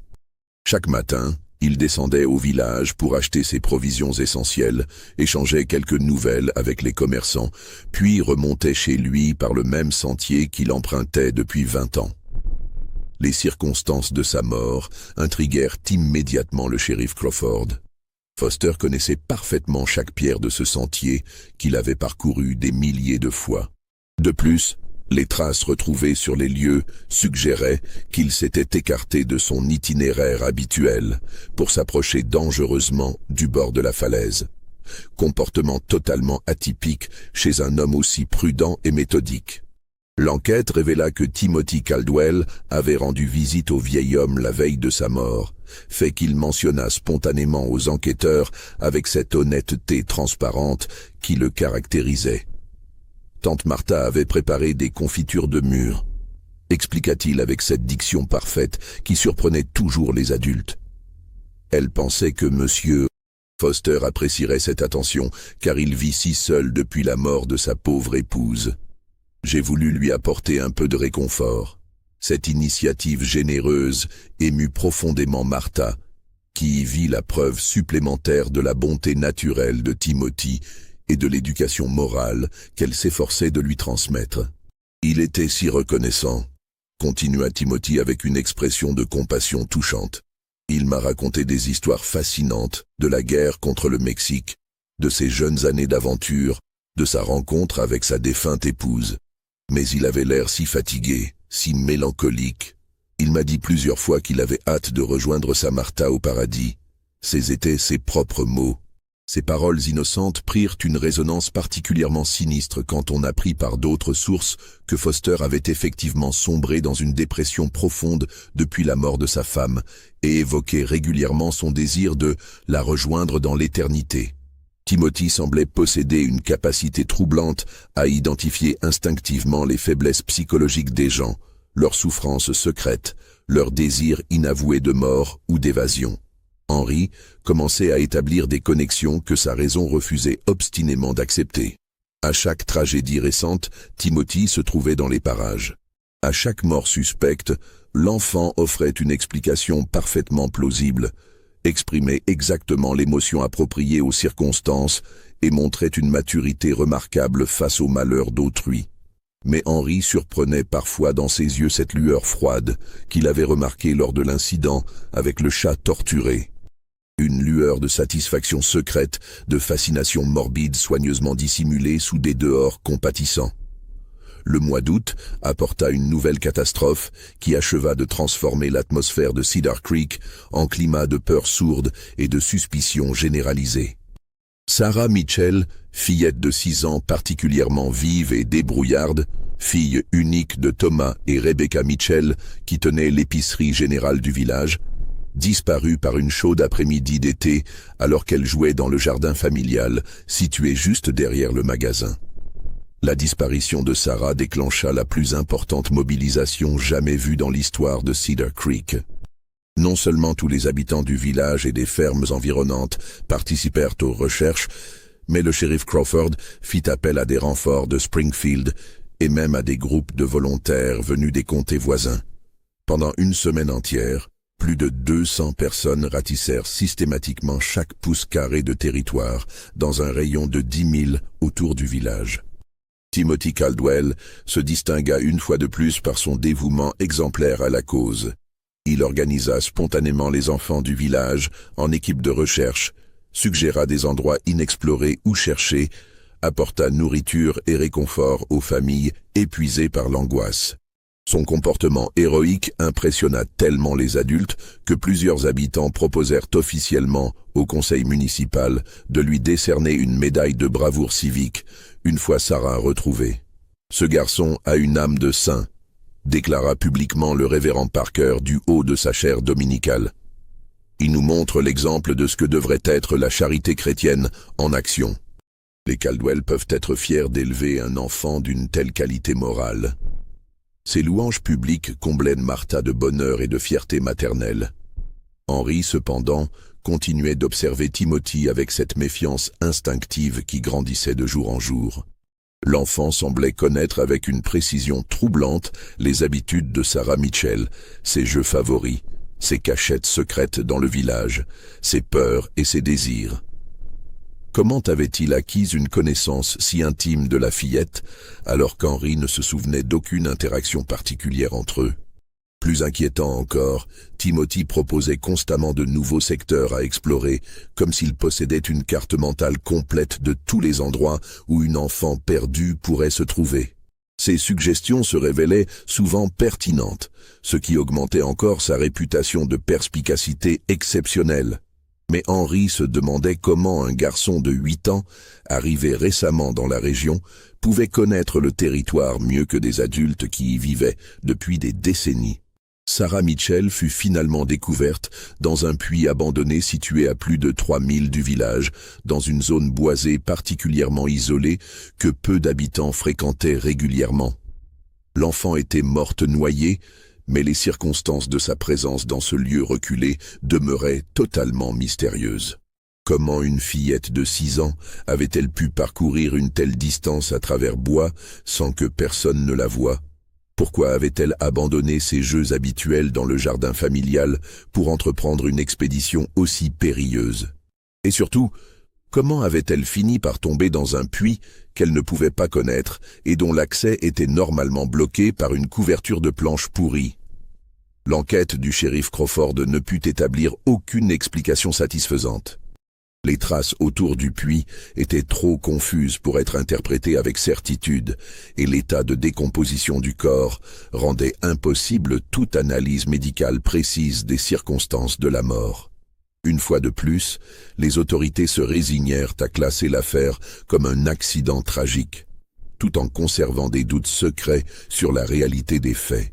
Chaque matin, il descendait au village pour acheter ses provisions essentielles, échangeait quelques nouvelles avec les commerçants, puis remontait chez lui par le même sentier qu'il empruntait depuis 20 ans. Les circonstances de sa mort intriguèrent immédiatement le shérif Crawford. Foster connaissait parfaitement chaque pierre de ce sentier qu'il avait parcouru des milliers de fois. De plus, les traces retrouvées sur les lieux suggéraient qu'il s'était écarté de son itinéraire habituel pour s'approcher dangereusement du bord de la falaise. Comportement totalement atypique chez un homme aussi prudent et méthodique. L'enquête révéla que Timothy Caldwell avait rendu visite au vieil homme la veille de sa mort, fait qu'il mentionna spontanément aux enquêteurs avec cette honnêteté transparente qui le caractérisait. Tante Martha avait préparé des confitures de mûres, expliqua-t-il avec cette diction parfaite qui surprenait toujours les adultes. Elle pensait que Monsieur Foster apprécierait cette attention, car il vit si seul depuis la mort de sa pauvre épouse. J'ai voulu lui apporter un peu de réconfort. Cette initiative généreuse émut profondément Martha, qui y vit la preuve supplémentaire de la bonté naturelle de Timothy et de l'éducation morale qu'elle s'efforçait de lui transmettre. Il était si reconnaissant, continua Timothy avec une expression de compassion touchante. Il m'a raconté des histoires fascinantes de la guerre contre le Mexique, de ses jeunes années d'aventure, de sa rencontre avec sa défunte épouse. Mais il avait l'air si fatigué, si mélancolique. Il m'a dit plusieurs fois qu'il avait hâte de rejoindre sa Martha au paradis. Ces étaient ses propres mots. Ces paroles innocentes prirent une résonance particulièrement sinistre quand on apprit par d'autres sources que Foster avait effectivement sombré dans une dépression profonde depuis la mort de sa femme et évoquait régulièrement son désir de la rejoindre dans l'éternité. Timothy semblait posséder une capacité troublante à identifier instinctivement les faiblesses psychologiques des gens, leurs souffrances secrètes, leurs désirs inavoués de mort ou d'évasion. Henry commençait à établir des connexions que sa raison refusait obstinément d'accepter. À chaque tragédie récente, Timothy se trouvait dans les parages. À chaque mort suspecte, l'enfant offrait une explication parfaitement plausible, exprimait exactement l'émotion appropriée aux circonstances et montrait une maturité remarquable face au malheur d'autrui. Mais Henry surprenait parfois dans ses yeux cette lueur froide qu'il avait remarquée lors de l'incident avec le chat torturé. Une lueur de satisfaction secrète, de fascination morbide soigneusement dissimulée sous des dehors compatissants. Le mois d'août apporta une nouvelle catastrophe qui acheva de transformer l'atmosphère de Cedar Creek en climat de peur sourde et de suspicion généralisée. Sarah Mitchell, fillette de 6 ans particulièrement vive et débrouillarde, fille unique de Thomas et Rebecca Mitchell qui tenaient l'épicerie générale du village, disparue par une chaude après-midi d'été alors qu'elle jouait dans le jardin familial situé juste derrière le magasin. La disparition de Sarah déclencha la plus importante mobilisation jamais vue dans l'histoire de Cedar Creek. Non seulement tous les habitants du village et des fermes environnantes participèrent aux recherches, mais le shérif Crawford fit appel à des renforts de Springfield et même à des groupes de volontaires venus des comtés voisins. Pendant une semaine entière, plus de 200 personnes ratissèrent systématiquement chaque pouce carré de territoire dans un rayon de 10 000 autour du village. Timothy Caldwell se distingua une fois de plus par son dévouement exemplaire à la cause. Il organisa spontanément les enfants du village en équipe de recherche, suggéra des endroits inexplorés ou cherchés, apporta nourriture et réconfort aux familles épuisées par l'angoisse. Son comportement héroïque impressionna tellement les adultes que plusieurs habitants proposèrent officiellement au conseil municipal de lui décerner une médaille de bravoure civique une fois Sarah retrouvée. « Ce garçon a une âme de saint », déclara publiquement le révérend Parker du haut de sa chaire dominicale. « Il nous montre l'exemple de ce que devrait être la charité chrétienne en action. Les Caldwell peuvent être fiers d'élever un enfant d'une telle qualité morale. » Ces louanges publiques comblaient Martha de bonheur et de fierté maternelle. Henry, cependant, continuait d'observer Timothy avec cette méfiance instinctive qui grandissait de jour en jour. L'enfant semblait connaître avec une précision troublante les habitudes de Sarah Mitchell, ses jeux favoris, ses cachettes secrètes dans le village, ses peurs et ses désirs. Comment avait-il acquis une connaissance si intime de la fillette, alors qu'Henry ne se souvenait d'aucune interaction particulière entre eux? Plus inquiétant encore, Timothy proposait constamment de nouveaux secteurs à explorer, comme s'il possédait une carte mentale complète de tous les endroits où une enfant perdue pourrait se trouver. Ces suggestions se révélaient souvent pertinentes, ce qui augmentait encore sa réputation de perspicacité exceptionnelle. Mais Henry se demandait comment un garçon de 8 ans, arrivé récemment dans la région, pouvait connaître le territoire mieux que des adultes qui y vivaient depuis des décennies. Sarah Mitchell fut finalement découverte dans un puits abandonné situé à plus de 3000 du village, dans une zone boisée particulièrement isolée que peu d'habitants fréquentaient régulièrement. L'enfant était morte noyée, mais les circonstances de sa présence dans ce lieu reculé demeuraient totalement mystérieuses. Comment une fillette de 6 ans avait-elle pu parcourir une telle distance à travers bois sans que personne ne la voie? Pourquoi avait-elle abandonné ses jeux habituels dans le jardin familial pour entreprendre une expédition aussi périlleuse? Et surtout, comment avait-elle fini par tomber dans un puits qu'elle ne pouvait pas connaître et dont l'accès était normalement bloqué par une couverture de planches pourries? L'enquête du shérif Crawford ne put établir aucune explication satisfaisante. Les traces autour du puits étaient trop confuses pour être interprétées avec certitude, et l'état de décomposition du corps rendait impossible toute analyse médicale précise des circonstances de la mort. Une fois de plus, les autorités se résignèrent à classer l'affaire comme un accident tragique, tout en conservant des doutes secrets sur la réalité des faits.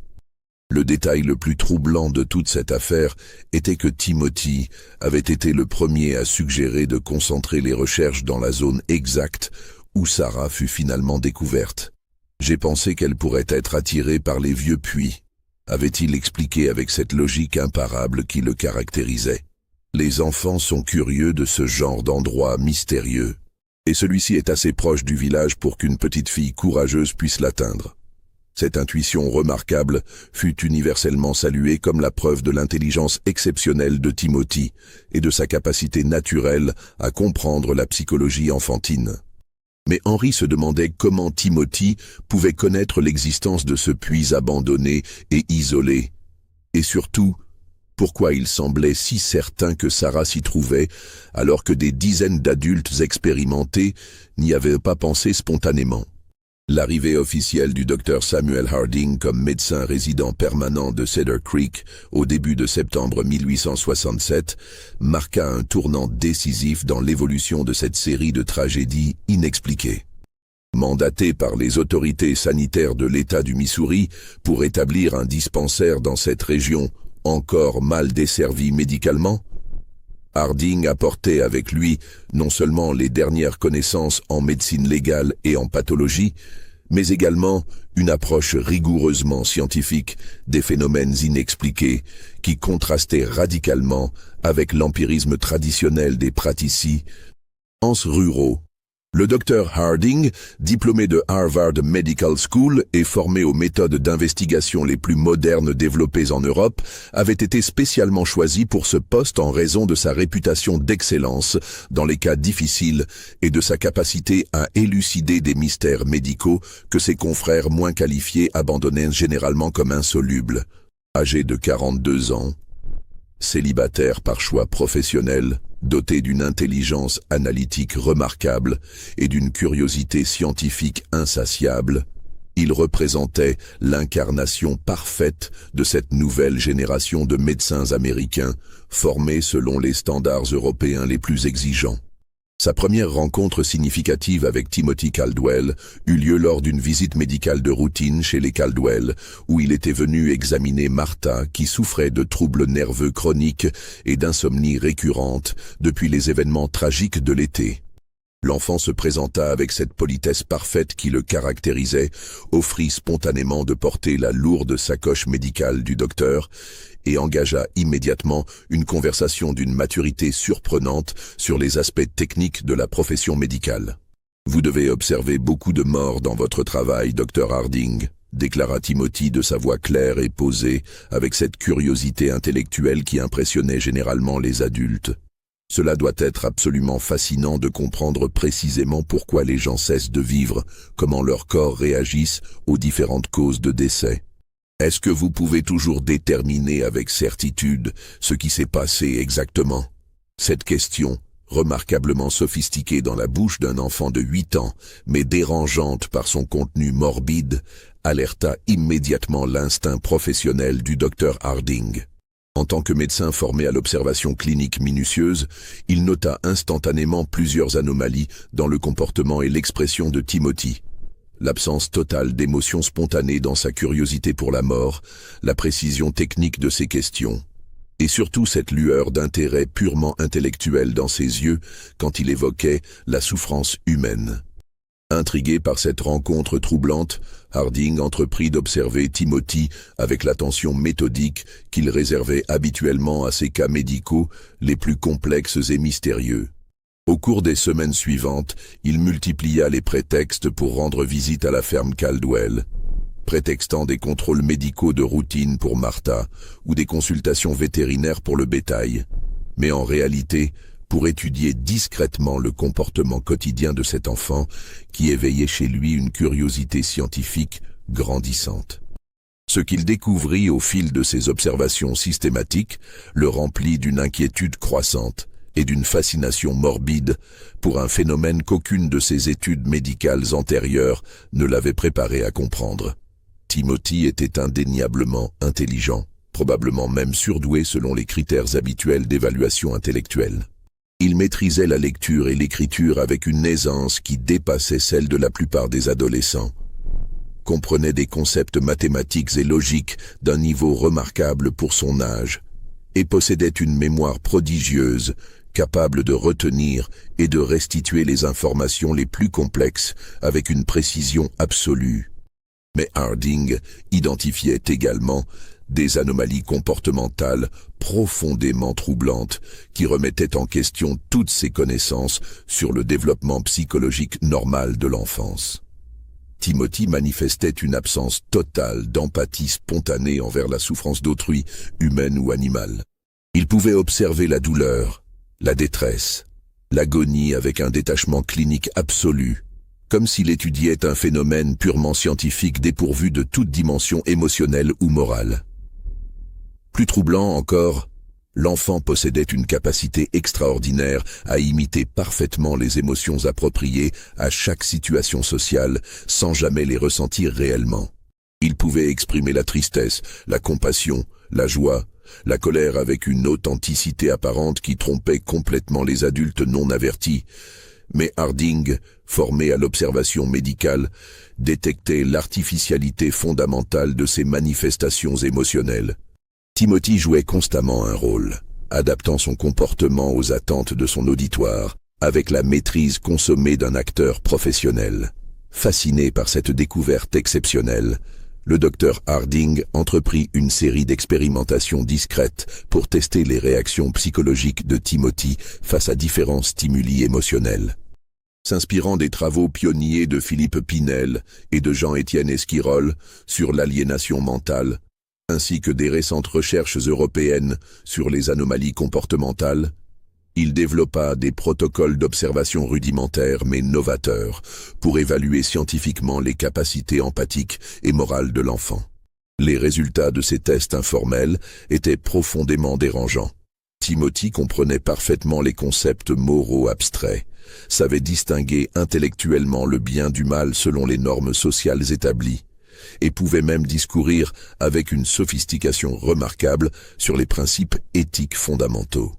Le détail le plus troublant de toute cette affaire était que Timothy avait été le premier à suggérer de concentrer les recherches dans la zone exacte où Sarah fut finalement découverte. « J'ai pensé qu'elle pourrait être attirée par les vieux puits », avait-il expliqué avec cette logique imparable qui le caractérisait. Les enfants sont curieux de ce genre d'endroit mystérieux, et celui-ci est assez proche du village pour qu'une petite fille courageuse puisse l'atteindre. Cette intuition remarquable fut universellement saluée comme la preuve de l'intelligence exceptionnelle de Timothy et de sa capacité naturelle à comprendre la psychologie enfantine. Mais Henry se demandait comment Timothy pouvait connaître l'existence de ce puits abandonné et isolé, et surtout, pourquoi il semblait si certain que Sarah s'y trouvait alors que des dizaines d'adultes expérimentés n'y avaient pas pensé spontanément. L'arrivée officielle du Dr Samuel Harding comme médecin résident permanent de Cedar Creek au début de septembre 1867 marqua un tournant décisif dans l'évolution de cette série de tragédies inexpliquées. Mandaté par les autorités sanitaires de l'État du Missouri pour établir un dispensaire dans cette région encore mal desservie médicalement, Harding apportait avec lui non seulement les dernières connaissances en médecine légale et en pathologie, mais également une approche rigoureusement scientifique des phénomènes inexpliqués qui contrastait radicalement avec l'empirisme traditionnel des praticiens ruraux. Le docteur Harding, diplômé de Harvard Medical School et formé aux méthodes d'investigation les plus modernes développées en Europe, avait été spécialement choisi pour ce poste en raison de sa réputation d'excellence dans les cas difficiles et de sa capacité à élucider des mystères médicaux que ses confrères moins qualifiés abandonnaient généralement comme insolubles. Âgé de 42 ans, célibataire par choix professionnel, doté d'une intelligence analytique remarquable et d'une curiosité scientifique insatiable, il représentait l'incarnation parfaite de cette nouvelle génération de médecins américains formés selon les standards européens les plus exigeants. Sa première rencontre significative avec Timothy Caldwell eut lieu lors d'une visite médicale de routine chez les Caldwell, où il était venu examiner Martha, qui souffrait de troubles nerveux chroniques et d'insomnie récurrente depuis les événements tragiques de l'été. L'enfant se présenta avec cette politesse parfaite qui le caractérisait, offrit spontanément de porter la lourde sacoche médicale du docteur et engagea immédiatement une conversation d'une maturité surprenante sur les aspects techniques de la profession médicale. « Vous devez observer beaucoup de morts dans votre travail, Dr Harding », déclara Timothy de sa voix claire et posée, avec cette curiosité intellectuelle qui impressionnait généralement les adultes. Cela doit être absolument fascinant de comprendre précisément pourquoi les gens cessent de vivre, comment leurs corps réagissent aux différentes causes de décès. Est-ce que vous pouvez toujours déterminer avec certitude ce qui s'est passé exactement? Cette question, remarquablement sophistiquée dans la bouche d'un enfant de 8 ans, mais dérangeante par son contenu morbide, alerta immédiatement l'instinct professionnel du docteur Harding. En tant que médecin formé à l'observation clinique minutieuse, il nota instantanément plusieurs anomalies dans le comportement et l'expression de Timothy. L'absence totale d'émotions spontanées dans sa curiosité pour la mort, la précision technique de ses questions, et surtout cette lueur d'intérêt purement intellectuel dans ses yeux quand il évoquait la souffrance humaine. Intrigué par cette rencontre troublante, Harding entreprit d'observer Timothy avec l'attention méthodique qu'il réservait habituellement à ses cas médicaux les plus complexes et mystérieux. Au cours des semaines suivantes, il multiplia les prétextes pour rendre visite à la ferme Caldwell, prétextant des contrôles médicaux de routine pour Martha ou des consultations vétérinaires pour le bétail. Mais en réalité, pour étudier discrètement le comportement quotidien de cet enfant qui éveillait chez lui une curiosité scientifique grandissante. Ce qu'il découvrit au fil de ses observations systématiques le remplit d'une inquiétude croissante et d'une fascination morbide pour un phénomène qu'aucune de ses études médicales antérieures ne l'avait préparé à comprendre. Timothy était indéniablement intelligent, probablement même surdoué selon les critères habituels d'évaluation intellectuelle. Il maîtrisait la lecture et l'écriture avec une aisance qui dépassait celle de la plupart des adolescents, comprenait des concepts mathématiques et logiques d'un niveau remarquable pour son âge, et possédait une mémoire prodigieuse, capable de retenir et de restituer les informations les plus complexes avec une précision absolue. Mais Harding identifiait également des anomalies comportementales profondément troublantes qui remettaient en question toutes ses connaissances sur le développement psychologique normal de l'enfance. Timothy manifestait une absence totale d'empathie spontanée envers la souffrance d'autrui, humaine ou animale. Il pouvait observer la douleur, la détresse, l'agonie avec un détachement clinique absolu, comme s'il étudiait un phénomène purement scientifique dépourvu de toute dimension émotionnelle ou morale. Plus troublant encore, l'enfant possédait une capacité extraordinaire à imiter parfaitement les émotions appropriées à chaque situation sociale sans jamais les ressentir réellement. Il pouvait exprimer la tristesse, la compassion, la joie, la colère avec une authenticité apparente qui trompait complètement les adultes non avertis. Mais Harding, formé à l'observation médicale, détectait l'artificialité fondamentale de ces manifestations émotionnelles. Timothy jouait constamment un rôle, adaptant son comportement aux attentes de son auditoire, avec la maîtrise consommée d'un acteur professionnel. Fasciné par cette découverte exceptionnelle, le docteur Harding entreprit une série d'expérimentations discrètes pour tester les réactions psychologiques de Timothy face à différents stimuli émotionnels. S'inspirant des travaux pionniers de Philippe Pinel et de Jean-Étienne Esquirol sur l'aliénation mentale, ainsi que des récentes recherches européennes sur les anomalies comportementales, il développa des protocoles d'observation rudimentaires mais novateurs pour évaluer scientifiquement les capacités empathiques et morales de l'enfant. Les résultats de ces tests informels étaient profondément dérangeants. Timothy comprenait parfaitement les concepts moraux abstraits, savait distinguer intellectuellement le bien du mal selon les normes sociales établies, et pouvait même discourir avec une sophistication remarquable sur les principes éthiques fondamentaux.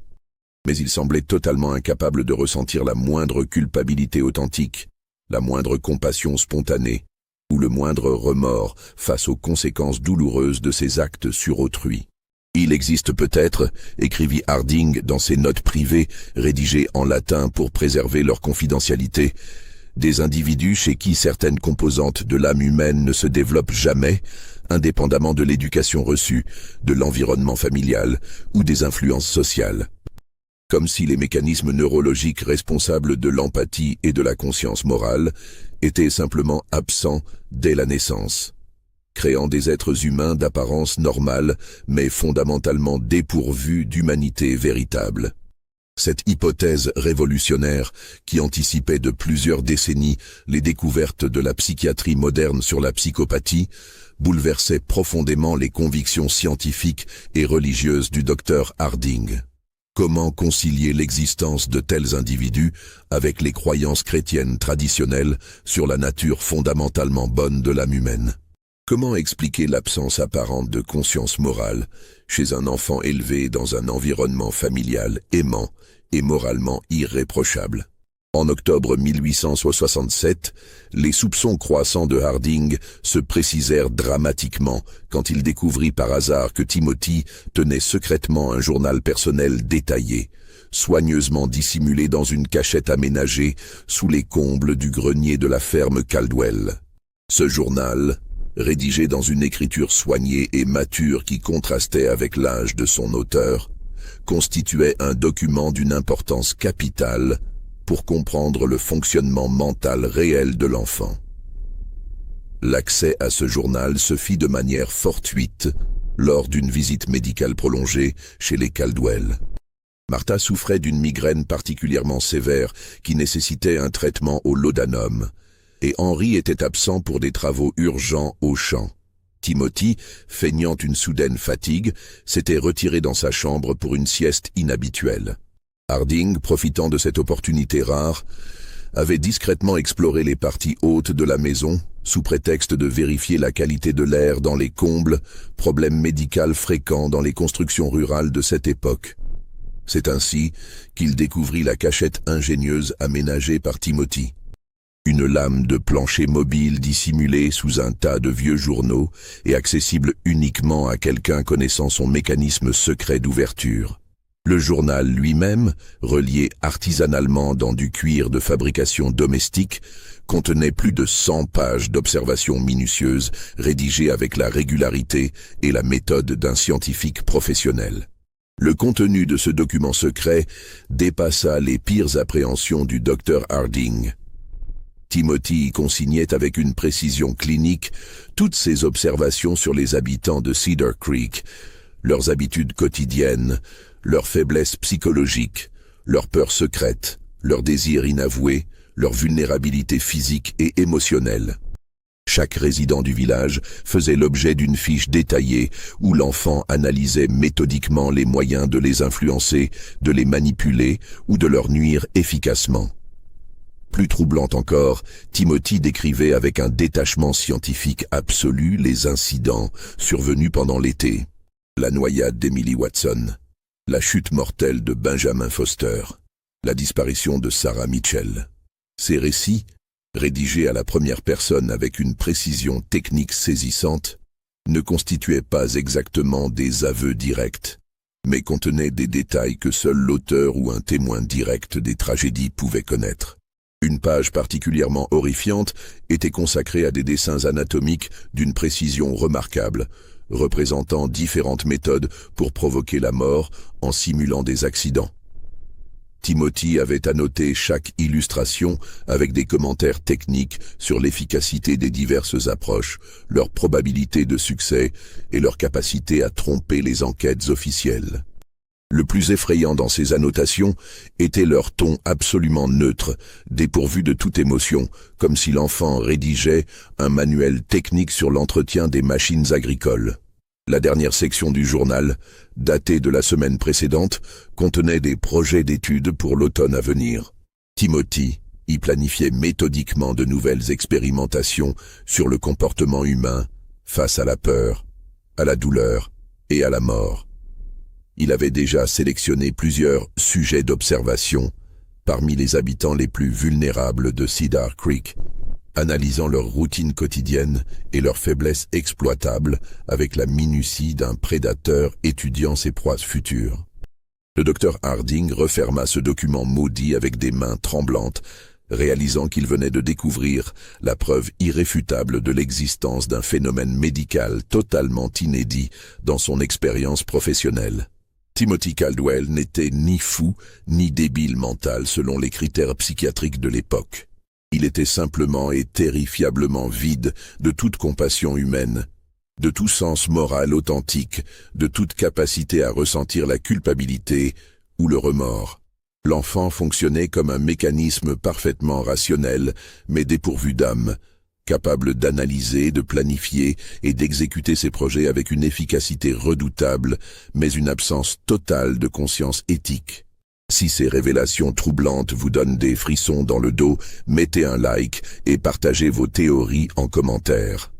Mais il semblait totalement incapable de ressentir la moindre culpabilité authentique, la moindre compassion spontanée, ou le moindre remords face aux conséquences douloureuses de ses actes sur autrui. Il existe peut-être, écrivit Harding dans ses notes privées rédigées en latin pour préserver leur confidentialité, des individus chez qui certaines composantes de l'âme humaine ne se développent jamais, indépendamment de l'éducation reçue, de l'environnement familial ou des influences sociales. Comme si les mécanismes neurologiques responsables de l'empathie et de la conscience morale étaient simplement absents dès la naissance, créant des êtres humains d'apparence normale mais fondamentalement dépourvus d'humanité véritable. Cette hypothèse révolutionnaire, qui anticipait de plusieurs décennies les découvertes de la psychiatrie moderne sur la psychopathie, bouleversait profondément les convictions scientifiques et religieuses du docteur Harding. Comment concilier l'existence de tels individus avec les croyances chrétiennes traditionnelles sur la nature fondamentalement bonne de l'âme humaine ? Comment expliquer l'absence apparente de conscience morale chez un enfant élevé dans un environnement familial aimant et moralement irréprochable? En octobre 1867, les soupçons croissants de Harding se précisèrent dramatiquement quand il découvrit par hasard que Timothy tenait secrètement un journal personnel détaillé, soigneusement dissimulé dans une cachette aménagée sous les combles du grenier de la ferme Caldwell. Ce journal, rédigé dans une écriture soignée et mature qui contrastait avec l'âge de son auteur, constituait un document d'une importance capitale pour comprendre le fonctionnement mental réel de l'enfant. L'accès à ce journal se fit de manière fortuite lors d'une visite médicale prolongée chez les Caldwell. Martha souffrait d'une migraine particulièrement sévère qui nécessitait un traitement au laudanum, et Henry était absent pour des travaux urgents au champ. Timothy, feignant une soudaine fatigue, s'était retiré dans sa chambre pour une sieste inhabituelle. Harding, profitant de cette opportunité rare, avait discrètement exploré les parties hautes de la maison, sous prétexte de vérifier la qualité de l'air dans les combles, problème médical fréquent dans les constructions rurales de cette époque. C'est ainsi qu'il découvrit la cachette ingénieuse aménagée par Timothy. Une lame de plancher mobile dissimulée sous un tas de vieux journaux et accessible uniquement à quelqu'un connaissant son mécanisme secret d'ouverture. Le journal lui-même, relié artisanalement dans du cuir de fabrication domestique, contenait plus de 100 pages d'observations minutieuses rédigées avec la régularité et la méthode d'un scientifique professionnel. Le contenu de ce document secret dépassa les pires appréhensions du docteur Harding. Timothy y consignait avec une précision clinique toutes ses observations sur les habitants de Cedar Creek, leurs habitudes quotidiennes, leurs faiblesses psychologiques, leurs peurs secrètes, leurs désirs inavoués, leur vulnérabilité physique et émotionnelle. Chaque résident du village faisait l'objet d'une fiche détaillée où l'enfant analysait méthodiquement les moyens de les influencer, de les manipuler ou de leur nuire efficacement. Plus troublant encore, Timothy décrivait avec un détachement scientifique absolu les incidents survenus pendant l'été. La noyade d'Emily Watson, la chute mortelle de Benjamin Foster, la disparition de Sarah Mitchell. Ces récits, rédigés à la première personne avec une précision technique saisissante, ne constituaient pas exactement des aveux directs, mais contenaient des détails que seul l'auteur ou un témoin direct des tragédies pouvait connaître. Une page particulièrement horrifiante était consacrée à des dessins anatomiques d'une précision remarquable, représentant différentes méthodes pour provoquer la mort en simulant des accidents. Timothy avait annoté chaque illustration avec des commentaires techniques sur l'efficacité des diverses approches, leur probabilité de succès et leur capacité à tromper les enquêtes officielles. Le plus effrayant dans ces annotations était leur ton absolument neutre, dépourvu de toute émotion, comme si l'enfant rédigeait un manuel technique sur l'entretien des machines agricoles. La dernière section du journal, datée de la semaine précédente, contenait des projets d'études pour l'automne à venir. Timothy y planifiait méthodiquement de nouvelles expérimentations sur le comportement humain face à la peur, à la douleur et à la mort. Il avait déjà sélectionné plusieurs sujets d'observation parmi les habitants les plus vulnérables de Cedar Creek, analysant leur routine quotidienne et leurs faiblesses exploitables avec la minutie d'un prédateur étudiant ses proies futures. Le docteur Harding referma ce document maudit avec des mains tremblantes, réalisant qu'il venait de découvrir la preuve irréfutable de l'existence d'un phénomène médical totalement inédit dans son expérience professionnelle. Timothy Caldwell n'était ni fou ni débile mental selon les critères psychiatriques de l'époque. Il était simplement et terrifiablement vide de toute compassion humaine, de tout sens moral authentique, de toute capacité à ressentir la culpabilité ou le remords. L'enfant fonctionnait comme un mécanisme parfaitement rationnel, mais dépourvu d'âme, capable d'analyser, de planifier et d'exécuter ses projets avec une efficacité redoutable, mais une absence totale de conscience éthique. Si ces révélations troublantes vous donnent des frissons dans le dos, mettez un like et partagez vos théories en commentaire.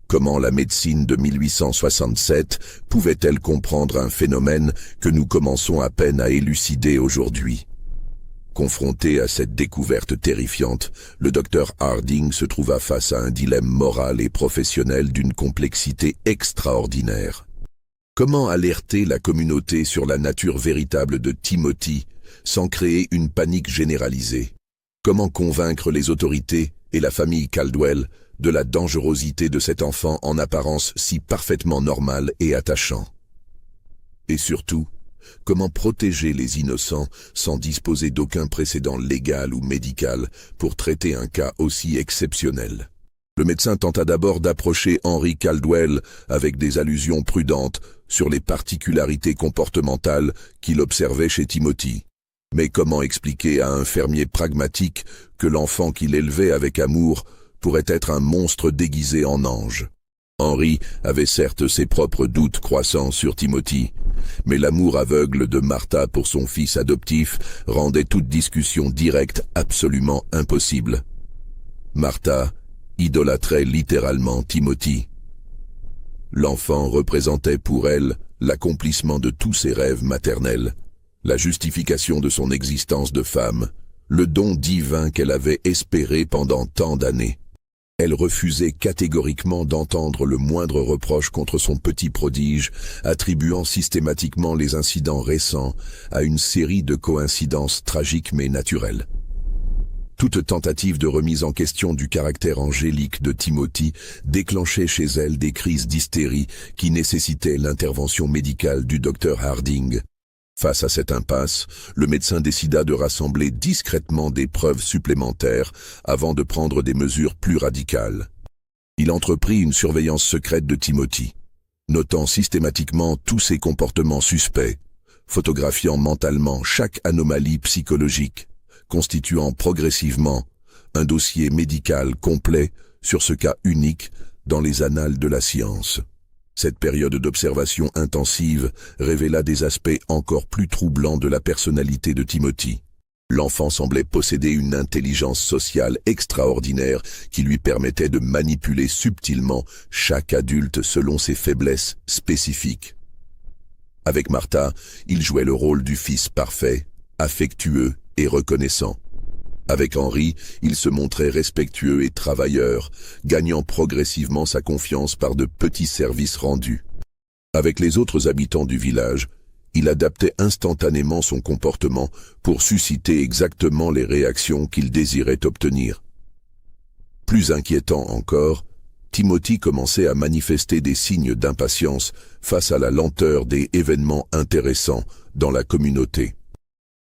Comment la médecine de 1867 pouvait-elle comprendre un phénomène que nous commençons à peine à élucider aujourd'hui? Confronté à cette découverte terrifiante, le docteur Harding se trouva face à un dilemme moral et professionnel d'une complexité extraordinaire. Comment alerter la communauté sur la nature véritable de Timothy sans créer une panique généralisée? Comment convaincre les autorités et la famille Caldwell de la dangerosité de cet enfant en apparence si parfaitement normal et attachant? Et surtout, comment protéger les innocents sans disposer d'aucun précédent légal ou médical pour traiter un cas aussi exceptionnel? Le médecin tenta d'abord d'approcher Henry Caldwell avec des allusions prudentes sur les particularités comportementales qu'il observait chez Timothy. Mais comment expliquer à un fermier pragmatique que l'enfant qu'il élevait avec amour pourrait être un monstre déguisé en ange? Henry avait certes ses propres doutes croissants sur Timothy, mais l'amour aveugle de Martha pour son fils adoptif rendait toute discussion directe absolument impossible. Martha idolâtrait littéralement Timothy. L'enfant représentait pour elle l'accomplissement de tous ses rêves maternels, la justification de son existence de femme, le don divin qu'elle avait espéré pendant tant d'années. Elle refusait catégoriquement d'entendre le moindre reproche contre son petit prodige, attribuant systématiquement les incidents récents à une série de coïncidences tragiques mais naturelles. Toute tentative de remise en question du caractère angélique de Timothy déclenchait chez elle des crises d'hystérie qui nécessitaient l'intervention médicale du docteur Harding. Face à cette impasse, le médecin décida de rassembler discrètement des preuves supplémentaires avant de prendre des mesures plus radicales. Il entreprit une surveillance secrète de Timothy, notant systématiquement tous ses comportements suspects, photographiant mentalement chaque anomalie psychologique, constituant progressivement un dossier médical complet sur ce cas unique dans les annales de la science. Cette période d'observation intensive révéla des aspects encore plus troublants de la personnalité de Timothy. L'enfant semblait posséder une intelligence sociale extraordinaire qui lui permettait de manipuler subtilement chaque adulte selon ses faiblesses spécifiques. Avec Martha, il jouait le rôle du fils parfait, affectueux et reconnaissant. Avec Henry, il se montrait respectueux et travailleur, gagnant progressivement sa confiance par de petits services rendus. Avec les autres habitants du village, il adaptait instantanément son comportement pour susciter exactement les réactions qu'il désirait obtenir. Plus inquiétant encore, Timothy commençait à manifester des signes d'impatience face à la lenteur des événements intéressants dans la communauté.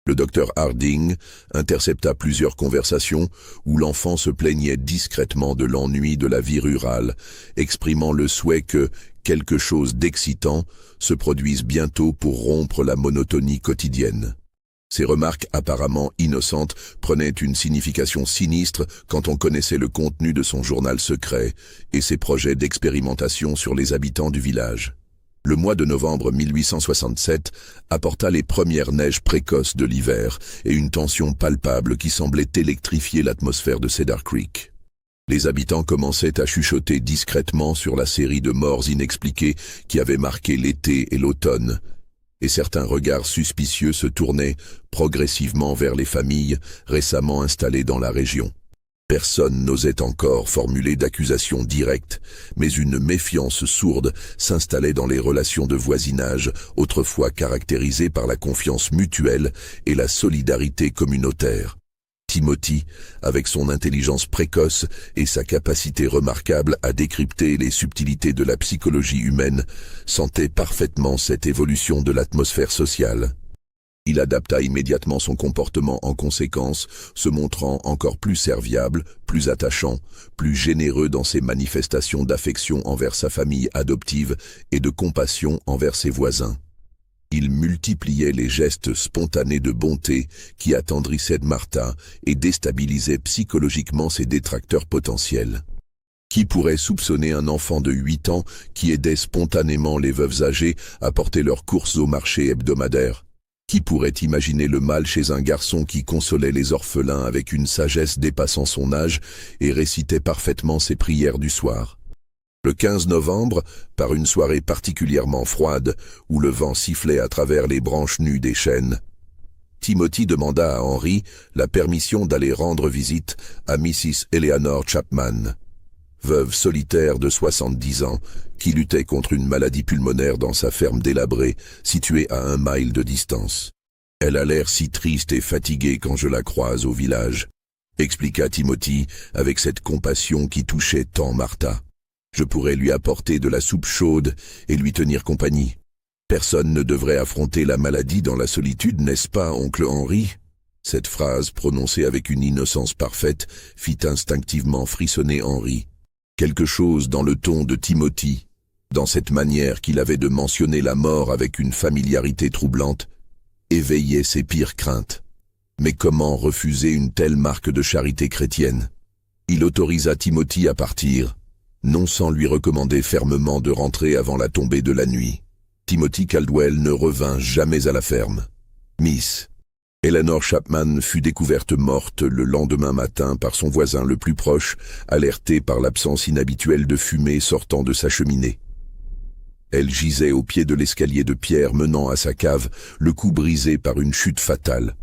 Le docteur Harding intercepta plusieurs conversations où l'enfant se plaignait discrètement de l'ennui de la vie rurale, exprimant le souhait que quelque chose d'excitant se produise bientôt pour rompre la monotonie quotidienne. Ces remarques apparemment innocentes prenaient une signification sinistre quand on connaissait le contenu de son journal secret et ses projets d'expérimentation sur les habitants du village. Le mois de novembre 1867 apporta les premières neiges précoces de l'hiver et une tension palpable qui semblait électrifier l'atmosphère de Cedar Creek. Les habitants commençaient à chuchoter discrètement sur la série de morts inexpliquées qui avait marqué l'été et l'automne, et certains regards suspicieux se tournaient progressivement vers les familles récemment installées dans la région. Personne n'osait encore formuler d'accusations directes, mais une méfiance sourde s'installait dans les relations de voisinage, autrefois caractérisées par la confiance mutuelle et la solidarité communautaire. Timothy, avec son intelligence précoce et sa capacité remarquable à décrypter les subtilités de la psychologie humaine, sentait parfaitement cette évolution de l'atmosphère sociale. Il adapta immédiatement son comportement en conséquence, se montrant encore plus serviable, plus attachant, plus généreux dans ses manifestations d'affection envers sa famille adoptive et de compassion envers ses voisins. Il multipliait les gestes spontanés de bonté qui attendrissaient Martha et déstabilisaient psychologiquement ses détracteurs potentiels. Qui pourrait soupçonner un enfant de 8 ans qui aidait spontanément les veuves âgées à porter leurs courses au marché hebdomadaire? Qui pourrait imaginer le mal chez un garçon qui consolait les orphelins avec une sagesse dépassant son âge et récitait parfaitement ses prières du soir? Le 15 novembre, par une soirée particulièrement froide, où le vent sifflait à travers les branches nues des chênes, Timothy demanda à Henry la permission d'aller rendre visite à Mrs. Eleanor Chapman, veuve solitaire de 70 ans, qui luttait contre une maladie pulmonaire dans sa ferme délabrée, située à 1 mile de distance. « Elle a l'air si triste et fatiguée quand je la croise au village », expliqua Timothy avec cette compassion qui touchait tant Martha. « Je pourrais lui apporter de la soupe chaude et lui tenir compagnie. Personne ne devrait affronter la maladie dans la solitude, n'est-ce pas, oncle Henry ?» Cette phrase, prononcée avec une innocence parfaite, fit instinctivement frissonner Henry. Quelque chose dans le ton de Timothy, dans cette manière qu'il avait de mentionner la mort avec une familiarité troublante, éveillait ses pires craintes. Mais comment refuser une telle marque de charité chrétienne? Il autorisa Timothy à partir, non sans lui recommander fermement de rentrer avant la tombée de la nuit. Timothy Caldwell ne revint jamais à la ferme. Miss Eleanor Chapman fut découverte morte le lendemain matin par son voisin le plus proche, alerté par l'absence inhabituelle de fumée sortant de sa cheminée. Elle gisait au pied de l'escalier de pierre menant à sa cave, le cou brisé par une chute fatale.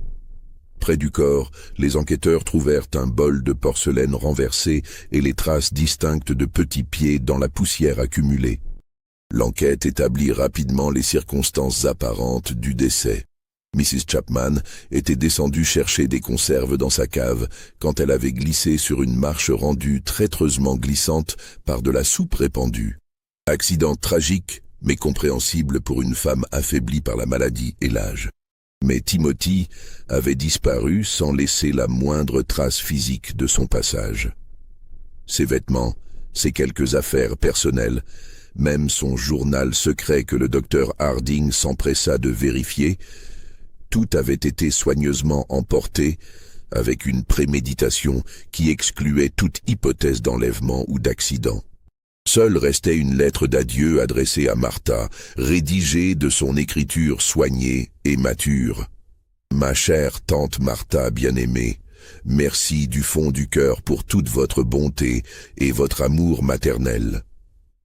Près du corps, les enquêteurs trouvèrent un bol de porcelaine renversé et les traces distinctes de petits pieds dans la poussière accumulée. L'enquête établit rapidement les circonstances apparentes du décès. Mrs. Chapman était descendue chercher des conserves dans sa cave quand elle avait glissé sur une marche rendue traîtreusement glissante par de la soupe répandue. Accident tragique, mais compréhensible pour une femme affaiblie par la maladie et l'âge. Mais Timothy avait disparu sans laisser la moindre trace physique de son passage. Ses vêtements, ses quelques affaires personnelles, même son journal secret que le docteur Harding s'empressa de vérifier, tout avait été soigneusement emporté avec une préméditation qui excluait toute hypothèse d'enlèvement ou d'accident. Seule restait une lettre d'adieu adressée à Martha, rédigée de son écriture soignée et mature. « Ma chère tante Martha bien-aimée, merci du fond du cœur pour toute votre bonté et votre amour maternel.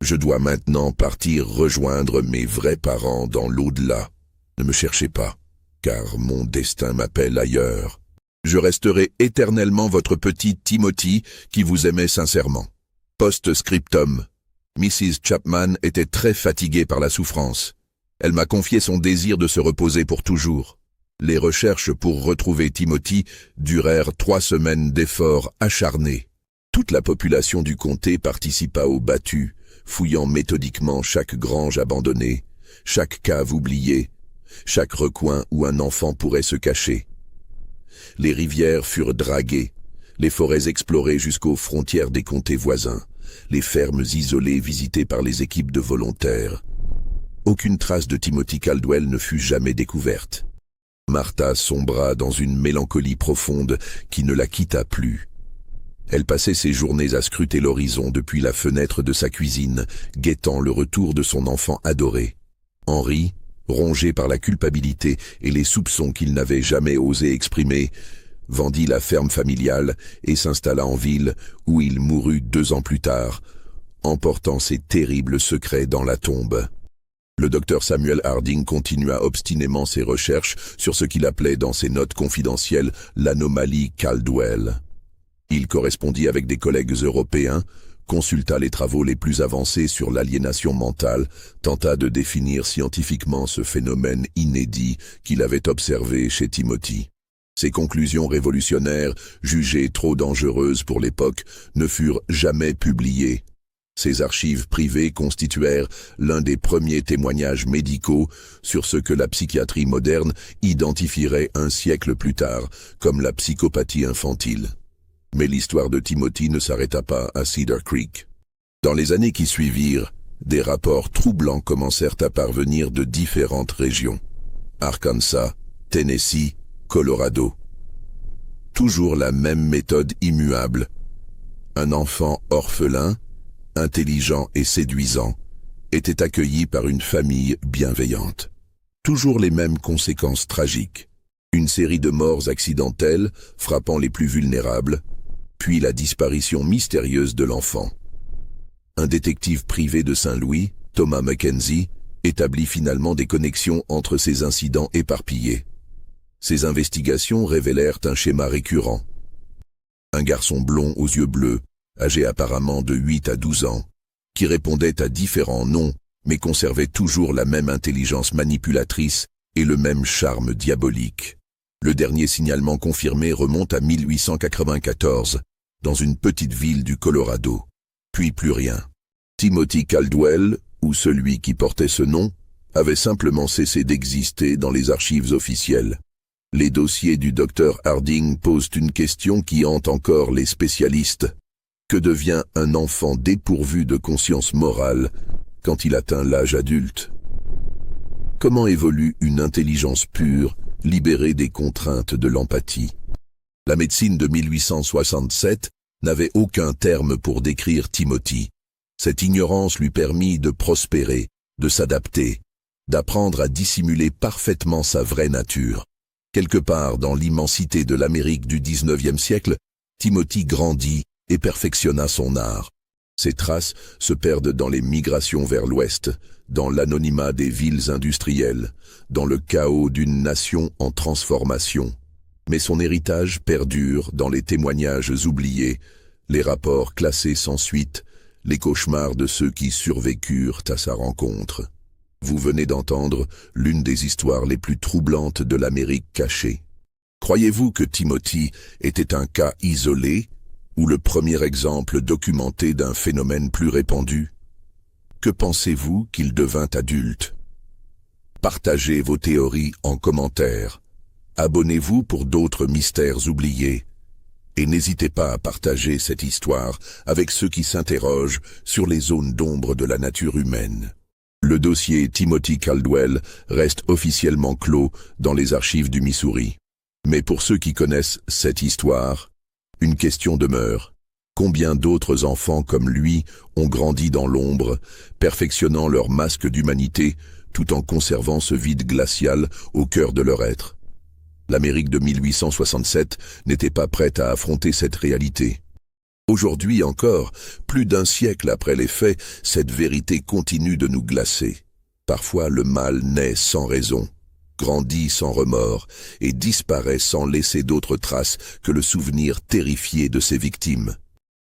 Je dois maintenant partir rejoindre mes vrais parents dans l'au-delà. Ne me cherchez pas, car mon destin m'appelle ailleurs. Je resterai éternellement votre petit Timothy qui vous aimait sincèrement. » Post-scriptum. Mrs. Chapman était très fatiguée par la souffrance. Elle m'a confié son désir de se reposer pour toujours. Les recherches pour retrouver Timothy durèrent 3 semaines d'efforts acharnés. Toute la population du comté participa au battu, fouillant méthodiquement chaque grange abandonnée, chaque cave oubliée, chaque recoin où un enfant pourrait se cacher. Les rivières furent draguées, les forêts explorées jusqu'aux frontières des comtés voisins, les fermes isolées visitées par les équipes de volontaires. Aucune trace de Timothy Caldwell ne fut jamais découverte. Martha sombra dans une mélancolie profonde qui ne la quitta plus. Elle passait ses journées à scruter l'horizon depuis la fenêtre de sa cuisine, guettant le retour de son enfant adoré. Henry, rongé par la culpabilité et les soupçons qu'il n'avait jamais osé exprimer, vendit la ferme familiale et s'installa en ville où il mourut 2 ans plus tard, emportant ses terribles secrets dans la tombe. Le docteur Samuel Harding continua obstinément ses recherches sur ce qu'il appelait dans ses notes confidentielles l'anomalie Caldwell. Il correspondit avec des collègues européens, consulta les travaux les plus avancés sur l'aliénation mentale, tenta de définir scientifiquement ce phénomène inédit qu'il avait observé chez Timothy. Ses conclusions révolutionnaires, jugées trop dangereuses pour l'époque, ne furent jamais publiées. Ses archives privées constituèrent l'un des premiers témoignages médicaux sur ce que la psychiatrie moderne identifierait un siècle plus tard comme la psychopathie infantile. Mais l'histoire de Timothy ne s'arrêta pas à Cedar Creek. Dans les années qui suivirent, des rapports troublants commencèrent à parvenir de différentes régions. Arkansas, Tennessee, Colorado. Toujours la même méthode immuable. Un enfant orphelin, intelligent et séduisant, était accueilli par une famille bienveillante. Toujours les mêmes conséquences tragiques. Une série de morts accidentelles frappant les plus vulnérables, puis la disparition mystérieuse de l'enfant. Un détective privé de Saint-Louis, Thomas Mackenzie, établit finalement des connexions entre ces incidents éparpillés. Ces investigations révélèrent un schéma récurrent. Un garçon blond aux yeux bleus, âgé apparemment de 8 à 12 ans, qui répondait à différents noms, mais conservait toujours la même intelligence manipulatrice et le même charme diabolique. Le dernier signalement confirmé remonte à 1894, dans une petite ville du Colorado. Puis plus rien. Timothy Caldwell, ou celui qui portait ce nom, avait simplement cessé d'exister dans les archives officielles. Les dossiers du docteur Harding posent une question qui hante encore les spécialistes. Que devient un enfant dépourvu de conscience morale quand il atteint l'âge adulte? Comment évolue une intelligence pure, libérée des contraintes de l'empathie? La médecine de 1867 n'avait aucun terme pour décrire Timothy. Cette ignorance lui permit de prospérer, de s'adapter, d'apprendre à dissimuler parfaitement sa vraie nature. Quelque part dans l'immensité de l'Amérique du XIXe siècle, Timothy grandit et perfectionna son art. Ses traces se perdent dans les migrations vers l'Ouest, dans l'anonymat des villes industrielles, dans le chaos d'une nation en transformation. Mais son héritage perdure dans les témoignages oubliés, les rapports classés sans suite, les cauchemars de ceux qui survécurent à sa rencontre. Vous venez d'entendre l'une des histoires les plus troublantes de l'Amérique cachée. Croyez-vous que Timothy était un cas isolé ou le premier exemple documenté d'un phénomène plus répandu? Que pensez-vous qu'il devint adulte? Partagez vos théories en commentaire. Abonnez-vous pour d'autres mystères oubliés. Et n'hésitez pas à partager cette histoire avec ceux qui s'interrogent sur les zones d'ombre de la nature humaine. Le dossier Timothy Caldwell reste officiellement clos dans les archives du Missouri. Mais pour ceux qui connaissent cette histoire, une question demeure. Combien d'autres enfants comme lui ont grandi dans l'ombre, perfectionnant leur masque d'humanité tout en conservant ce vide glacial au cœur de leur être? L'Amérique de 1867 n'était pas prête à affronter cette réalité. Aujourd'hui encore, plus d'un siècle après les faits, cette vérité continue de nous glacer. Parfois le mal naît sans raison, grandit sans remords et disparaît sans laisser d'autres traces que le souvenir terrifié de ses victimes.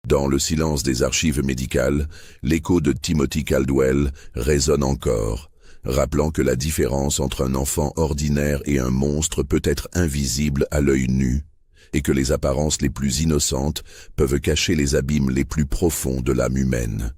Dans le silence des archives médicales, l'écho de Timothy Caldwell résonne encore, rappelant que la différence entre un enfant ordinaire et un monstre peut être invisible à l'œil nu, et que les apparences les plus innocentes peuvent cacher les abîmes les plus profonds de l'âme humaine.